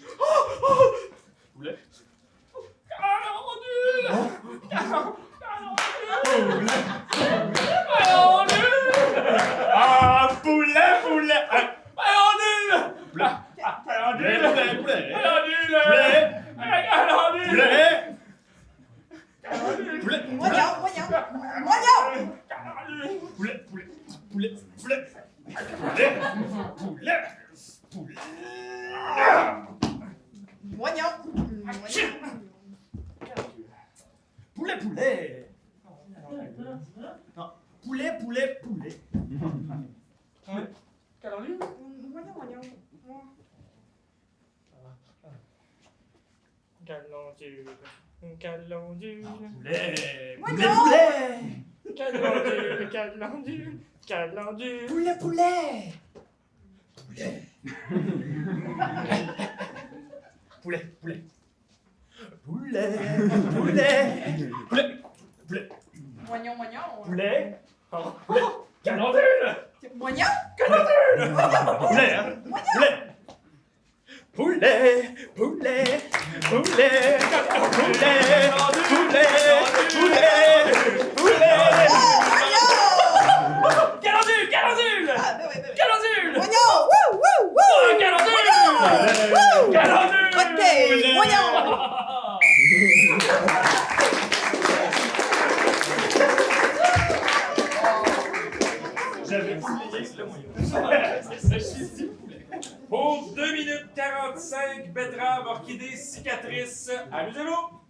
Pour 2 minutes 45, betterave, orchidée, cicatrice. Amusez-vous!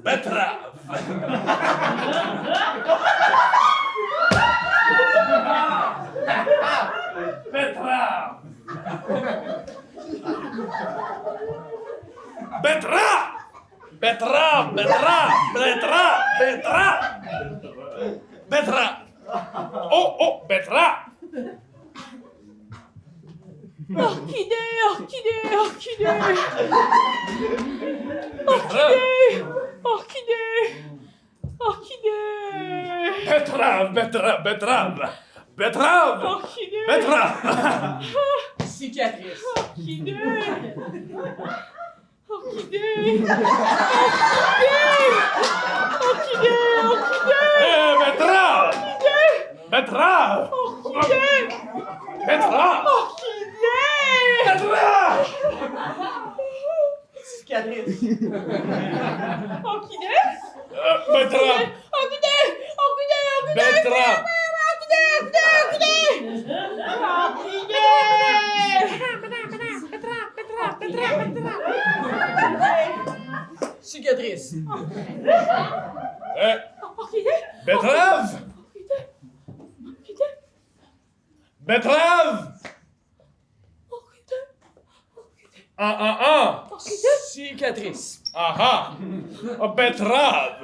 Betterave! Betterave! Betterave! Betterave! Betterave! Oh, betterave! Orchidée! Betterave! Orchidée! Betterave! Cicatrice. Betterave! Betterave! Cicatrice. Cicatrice. Betterave! Betterave! Cicatrice. Aha! Betterave!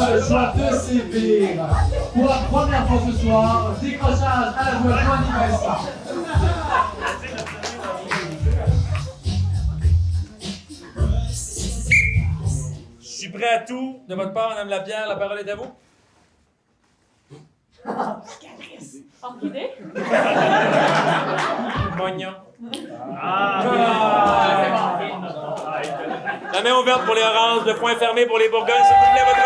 Le choix de sévir. Pour la première fois ce soir, décrochage à la joueuse Joanie Cresta. Je suis prêt à tout. De votre part, Madame Lapierre, la parole est à vous. Orchidée? Mognon. La main ouverte pour les oranges, le point fermé pour les bourgognes, s'il vous plaît, votre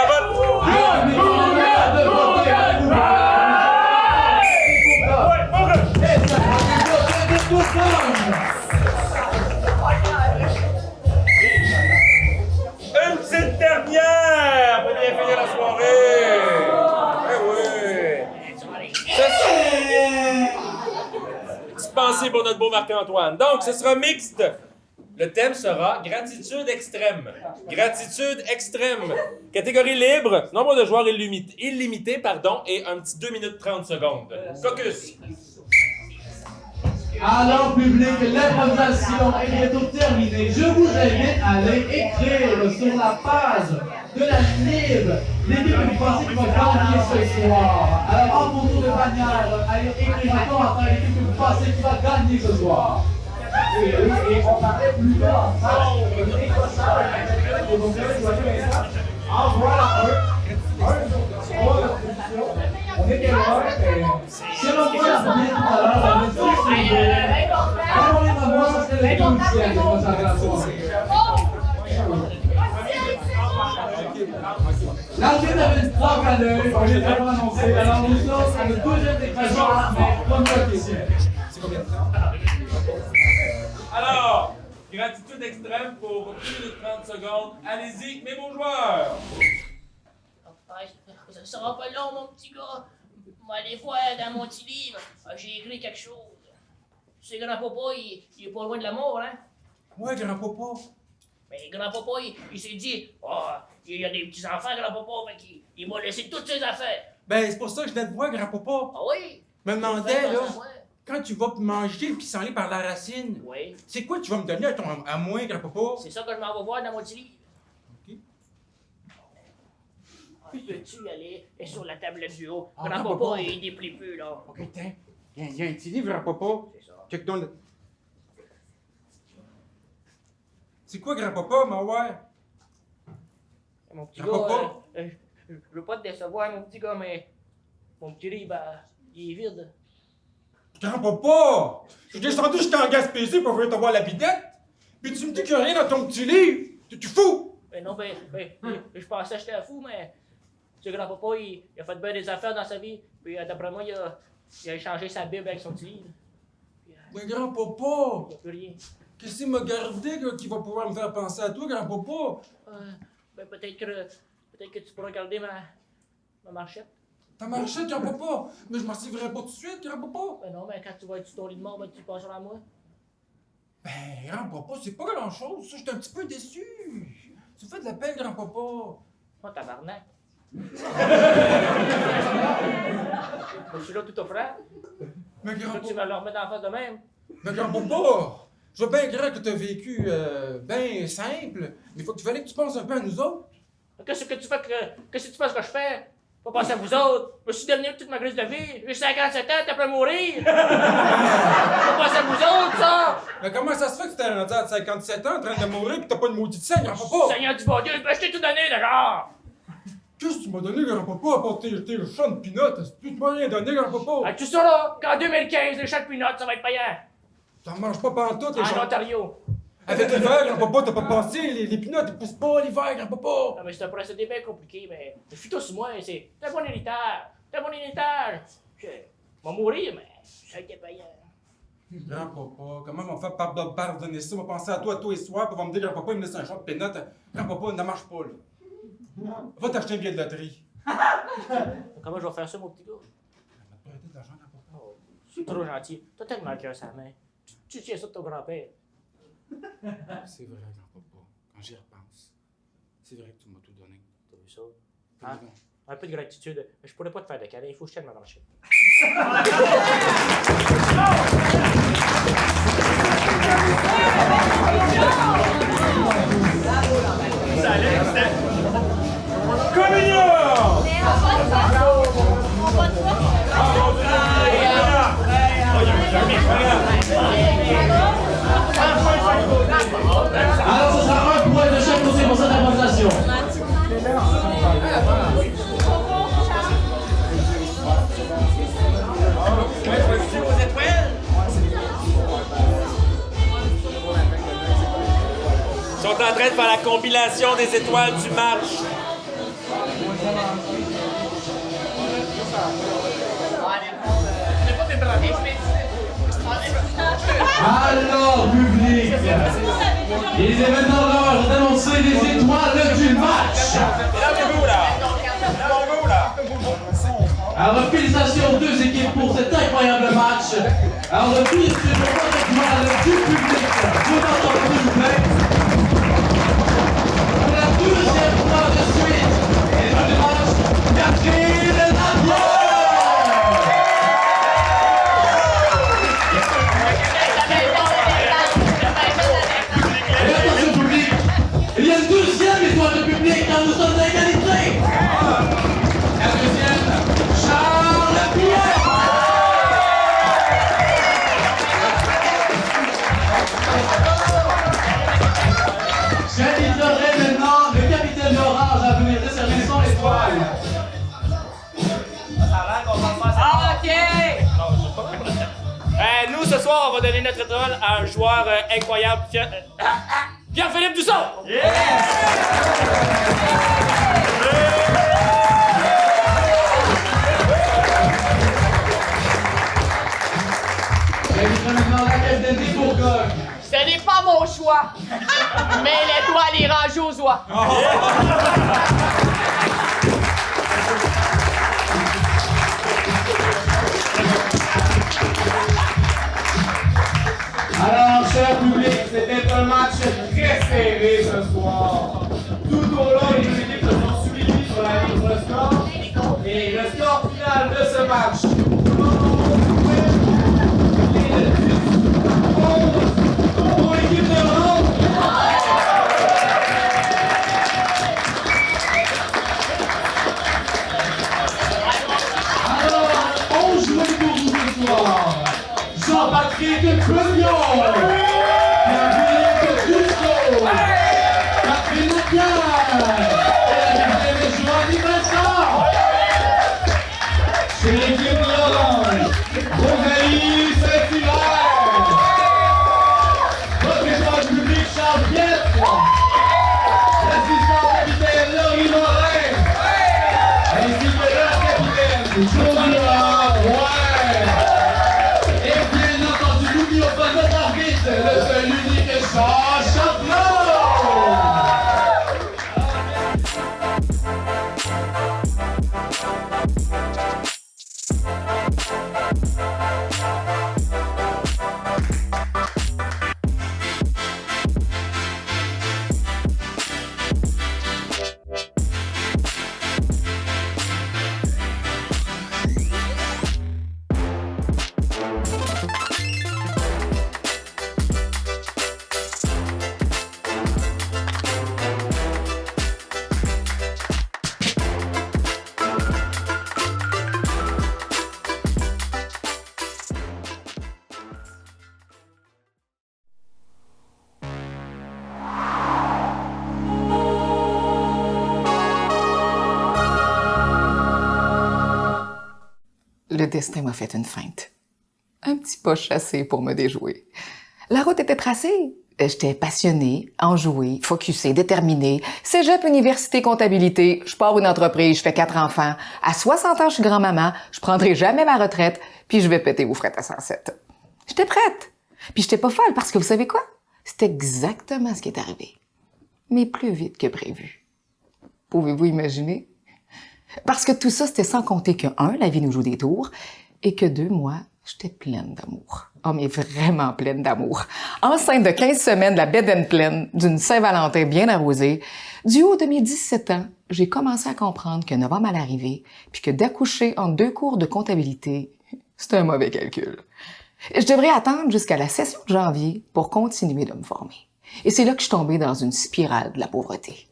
Une petite dernière pour bien finir la soirée. Petite pensée pour notre beau Marc-Antoine. Donc, ce sera mixte. Le thème sera gratitude extrême. Gratitude extrême. Catégorie libre, nombre de joueurs illimité, et un petit 2 minutes 30 secondes. Caucus. Alors, public, l'improvisation est bientôt terminée. Je vous invite à aller écrire sur la page de la libre l'équipe que vous pensez qui va gagner ce soir. Alors, en mon tour de bannière, allez écrire en commentaire l'équipe que vous pensez qui va gagner ce soir. Et on parlait plus tôt ensemble. Envoie on était là, selon moi, la première tout à l'heure, on a dit quand on est à moi, ça serait le week-end, je pense, à la soirée. L'arbitre avait une frappe à l'œil, on est vraiment annoncé. Alors nous sommes à notre deuxième déclaration, mais première question. C'est combien de temps? Alors, gratitude extrême pour 1 minute 30 secondes. Allez-y, mes beaux joueurs. Ça sera pas long, mon petit gars. Moi, des fois, dans mon petit livre, j'ai écrit quelque chose. Tu sais, grand-papa, il est pas loin de la mort, hein? Ouais, grand-papa. Mais grand-papa, il s'est dit, il y a des petits-enfants, grand-papa, fait qu'il m'a laissé toutes ses affaires. Ben, c'est pour ça que je venais te voir, grand-papa. Ah oui? Me demandais, là, quand tu vas manger le pissenlit par la racine, oui. C'est quoi tu vas me donner à moi, grand-papa? C'est ça que je m'en vais voir dans mon petit livre. Peux-tu aller sur la tablette du haut? Grand-papa, il déplie plus, là. OK, tiens. Il y a un petit livre, grand-papa. C'est ça. Check donc le... C'est quoi, grand-papa, ma ouais? Mon petit gars, je veux pas te décevoir, mon petit gars, mais mon petit livre, il est vide. Grand-papa! Je suis descendu jusqu'en Gaspésie pour venir te voir la bidette, puis tu me dis qu'il n'y a rien dans ton petit livre! Tu fous! Ben non, je pensais que j'étais fou, mais... Tu sais, grand-papa, il a fait bien des affaires dans sa vie, puis d'après moi, il a échangé sa Bible avec son petit livre. Mais grand-papa! Il n'y a plus rien. Qu'est-ce qu'il m'a gardé qui va pouvoir me faire penser à toi, grand-papa? Ben peut-être que tu pourras garder ma marchette. Ta marchette, grand-papa? Mais je m'en servirai pas tout de suite, grand-papa! Ben non, mais quand tu vas être sur ton lit de mort, ben tu passeras à moi. Ben, grand-papa, c'est pas grand-chose, ça, j'étais un petit peu déçu! Tu fais de la peine, grand-papa! Oh, tabarnak! Je suis là tout offrant. Mais grand-papa... Tu vas le remettre en face de même. Mais grand-papa, je veux bien croire que t'as vécu bien simple, mais il fallait que tu penses un peu à nous autres. Qu'est-ce que tu fais que je fais? Pas penser à vous autres. Je me suis devenu toute ma crise de vie. J'ai 57 ans, t'as pas mourir. Pas penser à vous autres, ça. Mais comment ça se fait que t'es rendu à 57 ans en train de mourir pis t'as pas de maudite scène, grand-papa? Seigneur du bon Dieu, ben je t'ai tout donné, d'accord. Qu'est-ce que tu m'as donné, grand-papa, à part tes champs de pinottes? Tu m'as rien donné, grand-papa? Tu sais là, qu'en 2015, les champs de pinottes, ça va être payant. Ça marche pas pantoute, les En Ontario. Avec l'hiver, grand-papa, t'as pas pensé, les pinottes, ils poussent pas l'hiver, grand-papa! Non, mais c'est un procédé bien compliqué, mais fuis-toi sur moi, c'est un bon héritage. C'est un bon héritage. Je vais mourir, mais je sais qu'il est payant. Grand-papa, comment on va faire pardonner ça? On va penser à toi tous les soirs, puis on va me dire, grand-papa, il me laisse un champ de pinottes. Grand-papa, ne marche pas, là. Va t'acheter un billet de loterie. Comment je vais faire ça, mon petit gars? Oh, c'est trop gentil. T'as tellement le cœur sur la main. Tu tiens ça de ton grand-père. C'est vrai, grand-papa. Quand j'y repense, c'est vrai que tu m'as tout donné. T'as vu ça? Hein? Un peu de gratitude. Mais je pourrais pas te faire de câlin. Il faut que je tienne ma marchette. Ça allait, c'était... Communion! Alors, ce sera un point de chaque côté pour cette improvisation. train de faire la compilation des étoiles du match. Alors, public, il est maintenant l'heure d'annoncer les étoiles du match. Alors, félicitations aux deux équipes pour cet incroyable match. Alors, le prix est une étoile du public. Vous entendez, s'il vous plaît. Pour la deuxième fois de suite, l'étoile du match, Catherine Labière. Il y a une deuxième étoile de public quand nous sommes à égalité. La deuxième, Charles Pierre. J'inviterai maintenant le capitaine Orange à venir décerner son étoile. OK! Nous, ce soir, on va donner notre étoile à un joueur incroyable, Pierre-Philippe Dussault! J'inviterai maintenant la capitaine des Bourgognes. Ce n'est pas mon choix, mais l'étoile ira à Joshua. Alors, cher public, c'était un match très serré ce soir. Tout au long, les deux équipes se sont suivies sur la ligne de score. Et le score final de ce match. Pour l'équipe de Rome. Alors, on joue pour vous ce soir. Jean-Patrick Cognon, Pierre-Philippe Dussault, Catherine Labière, et la capitaine Joanie Vincent. Chez l'équipe de l'Orange, Rosalie Saint-Hilaire, votre étoile public Charles Piette, l'assistant capitaine Laurie Morin, ainsi que leur capitaine Joshua Roy. Et bien entendu, n'oublions pas notre arbitre, le seul unique Jean Chapelot! Le destin m'a fait une feinte. Un petit pas chassé pour me déjouer. La route était tracée. J'étais passionnée, enjouée, focusée, déterminée. Cégep, université, comptabilité. Je pars une entreprise, je fais 4 enfants. À 60 ans, je suis grand-maman. Je prendrai jamais ma retraite, puis je vais péter vos frettes à 107. J'étais prête. Puis j'étais pas folle parce que vous savez quoi? C'est exactement ce qui est arrivé. Mais plus vite que prévu. Pouvez-vous imaginer? Parce que tout ça, c'était sans compter que, 1, la vie nous joue des tours, et que 2, moi, j'étais pleine d'amour. Oh, mais vraiment pleine d'amour. Enceinte de 15 semaines, la bedaine pleine, d'une Saint-Valentin bien arrosée, du haut de mes 17 ans, j'ai commencé à comprendre que novembre allait arriver, puis que d'accoucher en 2 cours de comptabilité, c'était un mauvais calcul. Je devrais attendre jusqu'à la session de janvier pour continuer de me former. Et c'est là que je suis tombée dans une spirale de la pauvreté.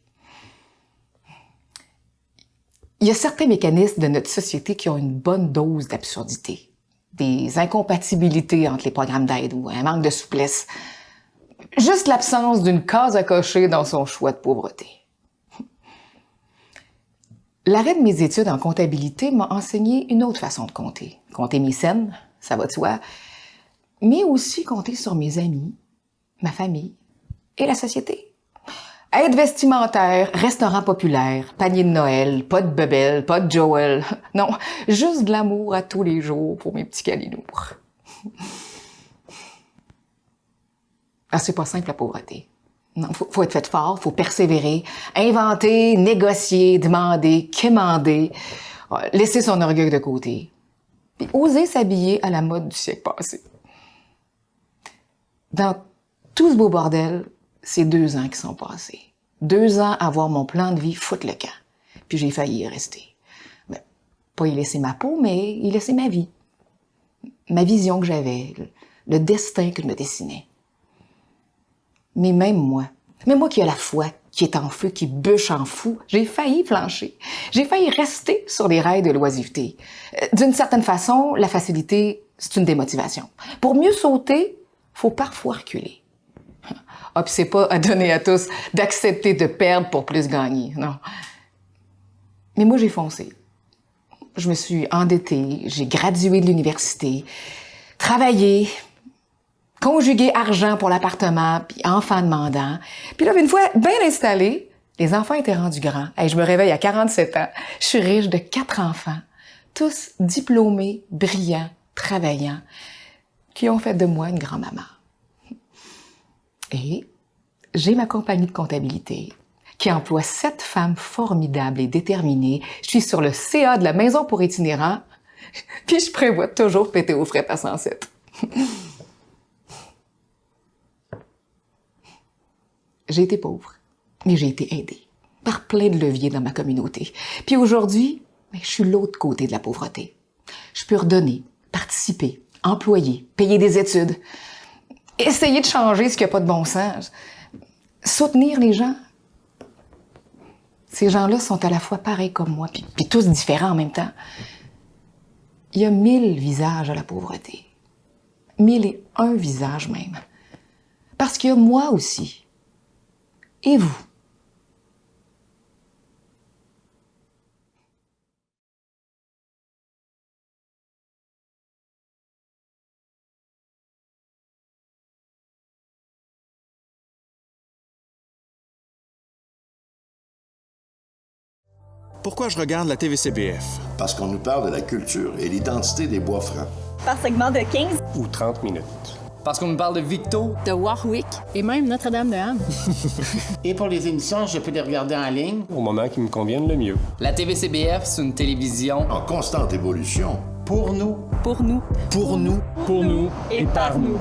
Il y a certains mécanismes de notre société qui ont une bonne dose d'absurdité. Des incompatibilités entre les programmes d'aide ou un manque de souplesse. Juste l'absence d'une case à cocher dans son choix de pauvreté. L'arrêt de mes études en comptabilité m'a enseigné une autre façon de compter. Compter mes scènes, ça va de soi, mais aussi compter sur mes amis, ma famille et la société. Aide vestimentaire, restaurant populaire, panier de Noël, pas de bebelle, pas de Joël. Non, juste de l'amour à tous les jours pour mes petits calinours. Ah, c'est pas simple, la pauvreté. Non, faut être fait fort, faut persévérer, inventer, négocier, demander, quémander, laisser son orgueil de côté, puis oser s'habiller à la mode du siècle passé. Dans tout ce beau bordel, c'est 2 ans qui sont passés. 2 ans à voir mon plan de vie foutre le camp. Puis j'ai failli y rester. Ben, pas y laisser ma peau, mais y laisser ma vie. Ma vision que j'avais, le destin que je me dessinais. Mais même moi qui a la foi, qui est en feu, qui bûche en fou, j'ai failli flancher. J'ai failli rester sur les rails de l'oisiveté. D'une certaine façon, la facilité, c'est une démotivation. Pour mieux sauter, faut parfois reculer. Ah, puis c'est pas à donner à tous d'accepter de perdre pour plus gagner, non. Mais moi, j'ai foncé. Je me suis endettée, j'ai gradué de l'université, travaillé, conjugué argent pour l'appartement, puis enfant demandant. Puis là, une fois bien installée, les enfants étaient rendus grands. Hey, je me réveille à 47 ans. Je suis riche de 4 enfants, tous diplômés, brillants, travaillants, qui ont fait de moi une grand-maman. Et j'ai ma compagnie de comptabilité qui emploie 7 femmes formidables et déterminées. Je suis sur le CA de la maison pour itinérants, puis je prévois toujours péter aux frais à 107. J'ai été pauvre, mais j'ai été aidée par plein de leviers dans ma communauté. Puis aujourd'hui, je suis l'autre côté de la pauvreté. Je peux redonner, participer, employer, payer des études, essayer de changer ce qui n'a pas de bon sens, soutenir les gens. Ces gens-là sont à la fois pareils comme moi, puis tous différents en même temps. Il y a 1000 visages à la pauvreté. 1001 visages même. Parce qu'il y a moi aussi. Et vous? Pourquoi je regarde la TVCBF? Parce qu'on nous parle de la culture et l'identité des Bois-Francs. Par segment de 15 ou 30 minutes. Parce qu'on nous parle de Victo, de Warwick et même Notre-Dame-de-Ham. Et pour les émissions, je peux les regarder en ligne. Au moment qui me convienne le mieux. La TVCBF, c'est une télévision en constante évolution. Pour nous. Pour nous. Pour nous. Pour nous. Et par nous.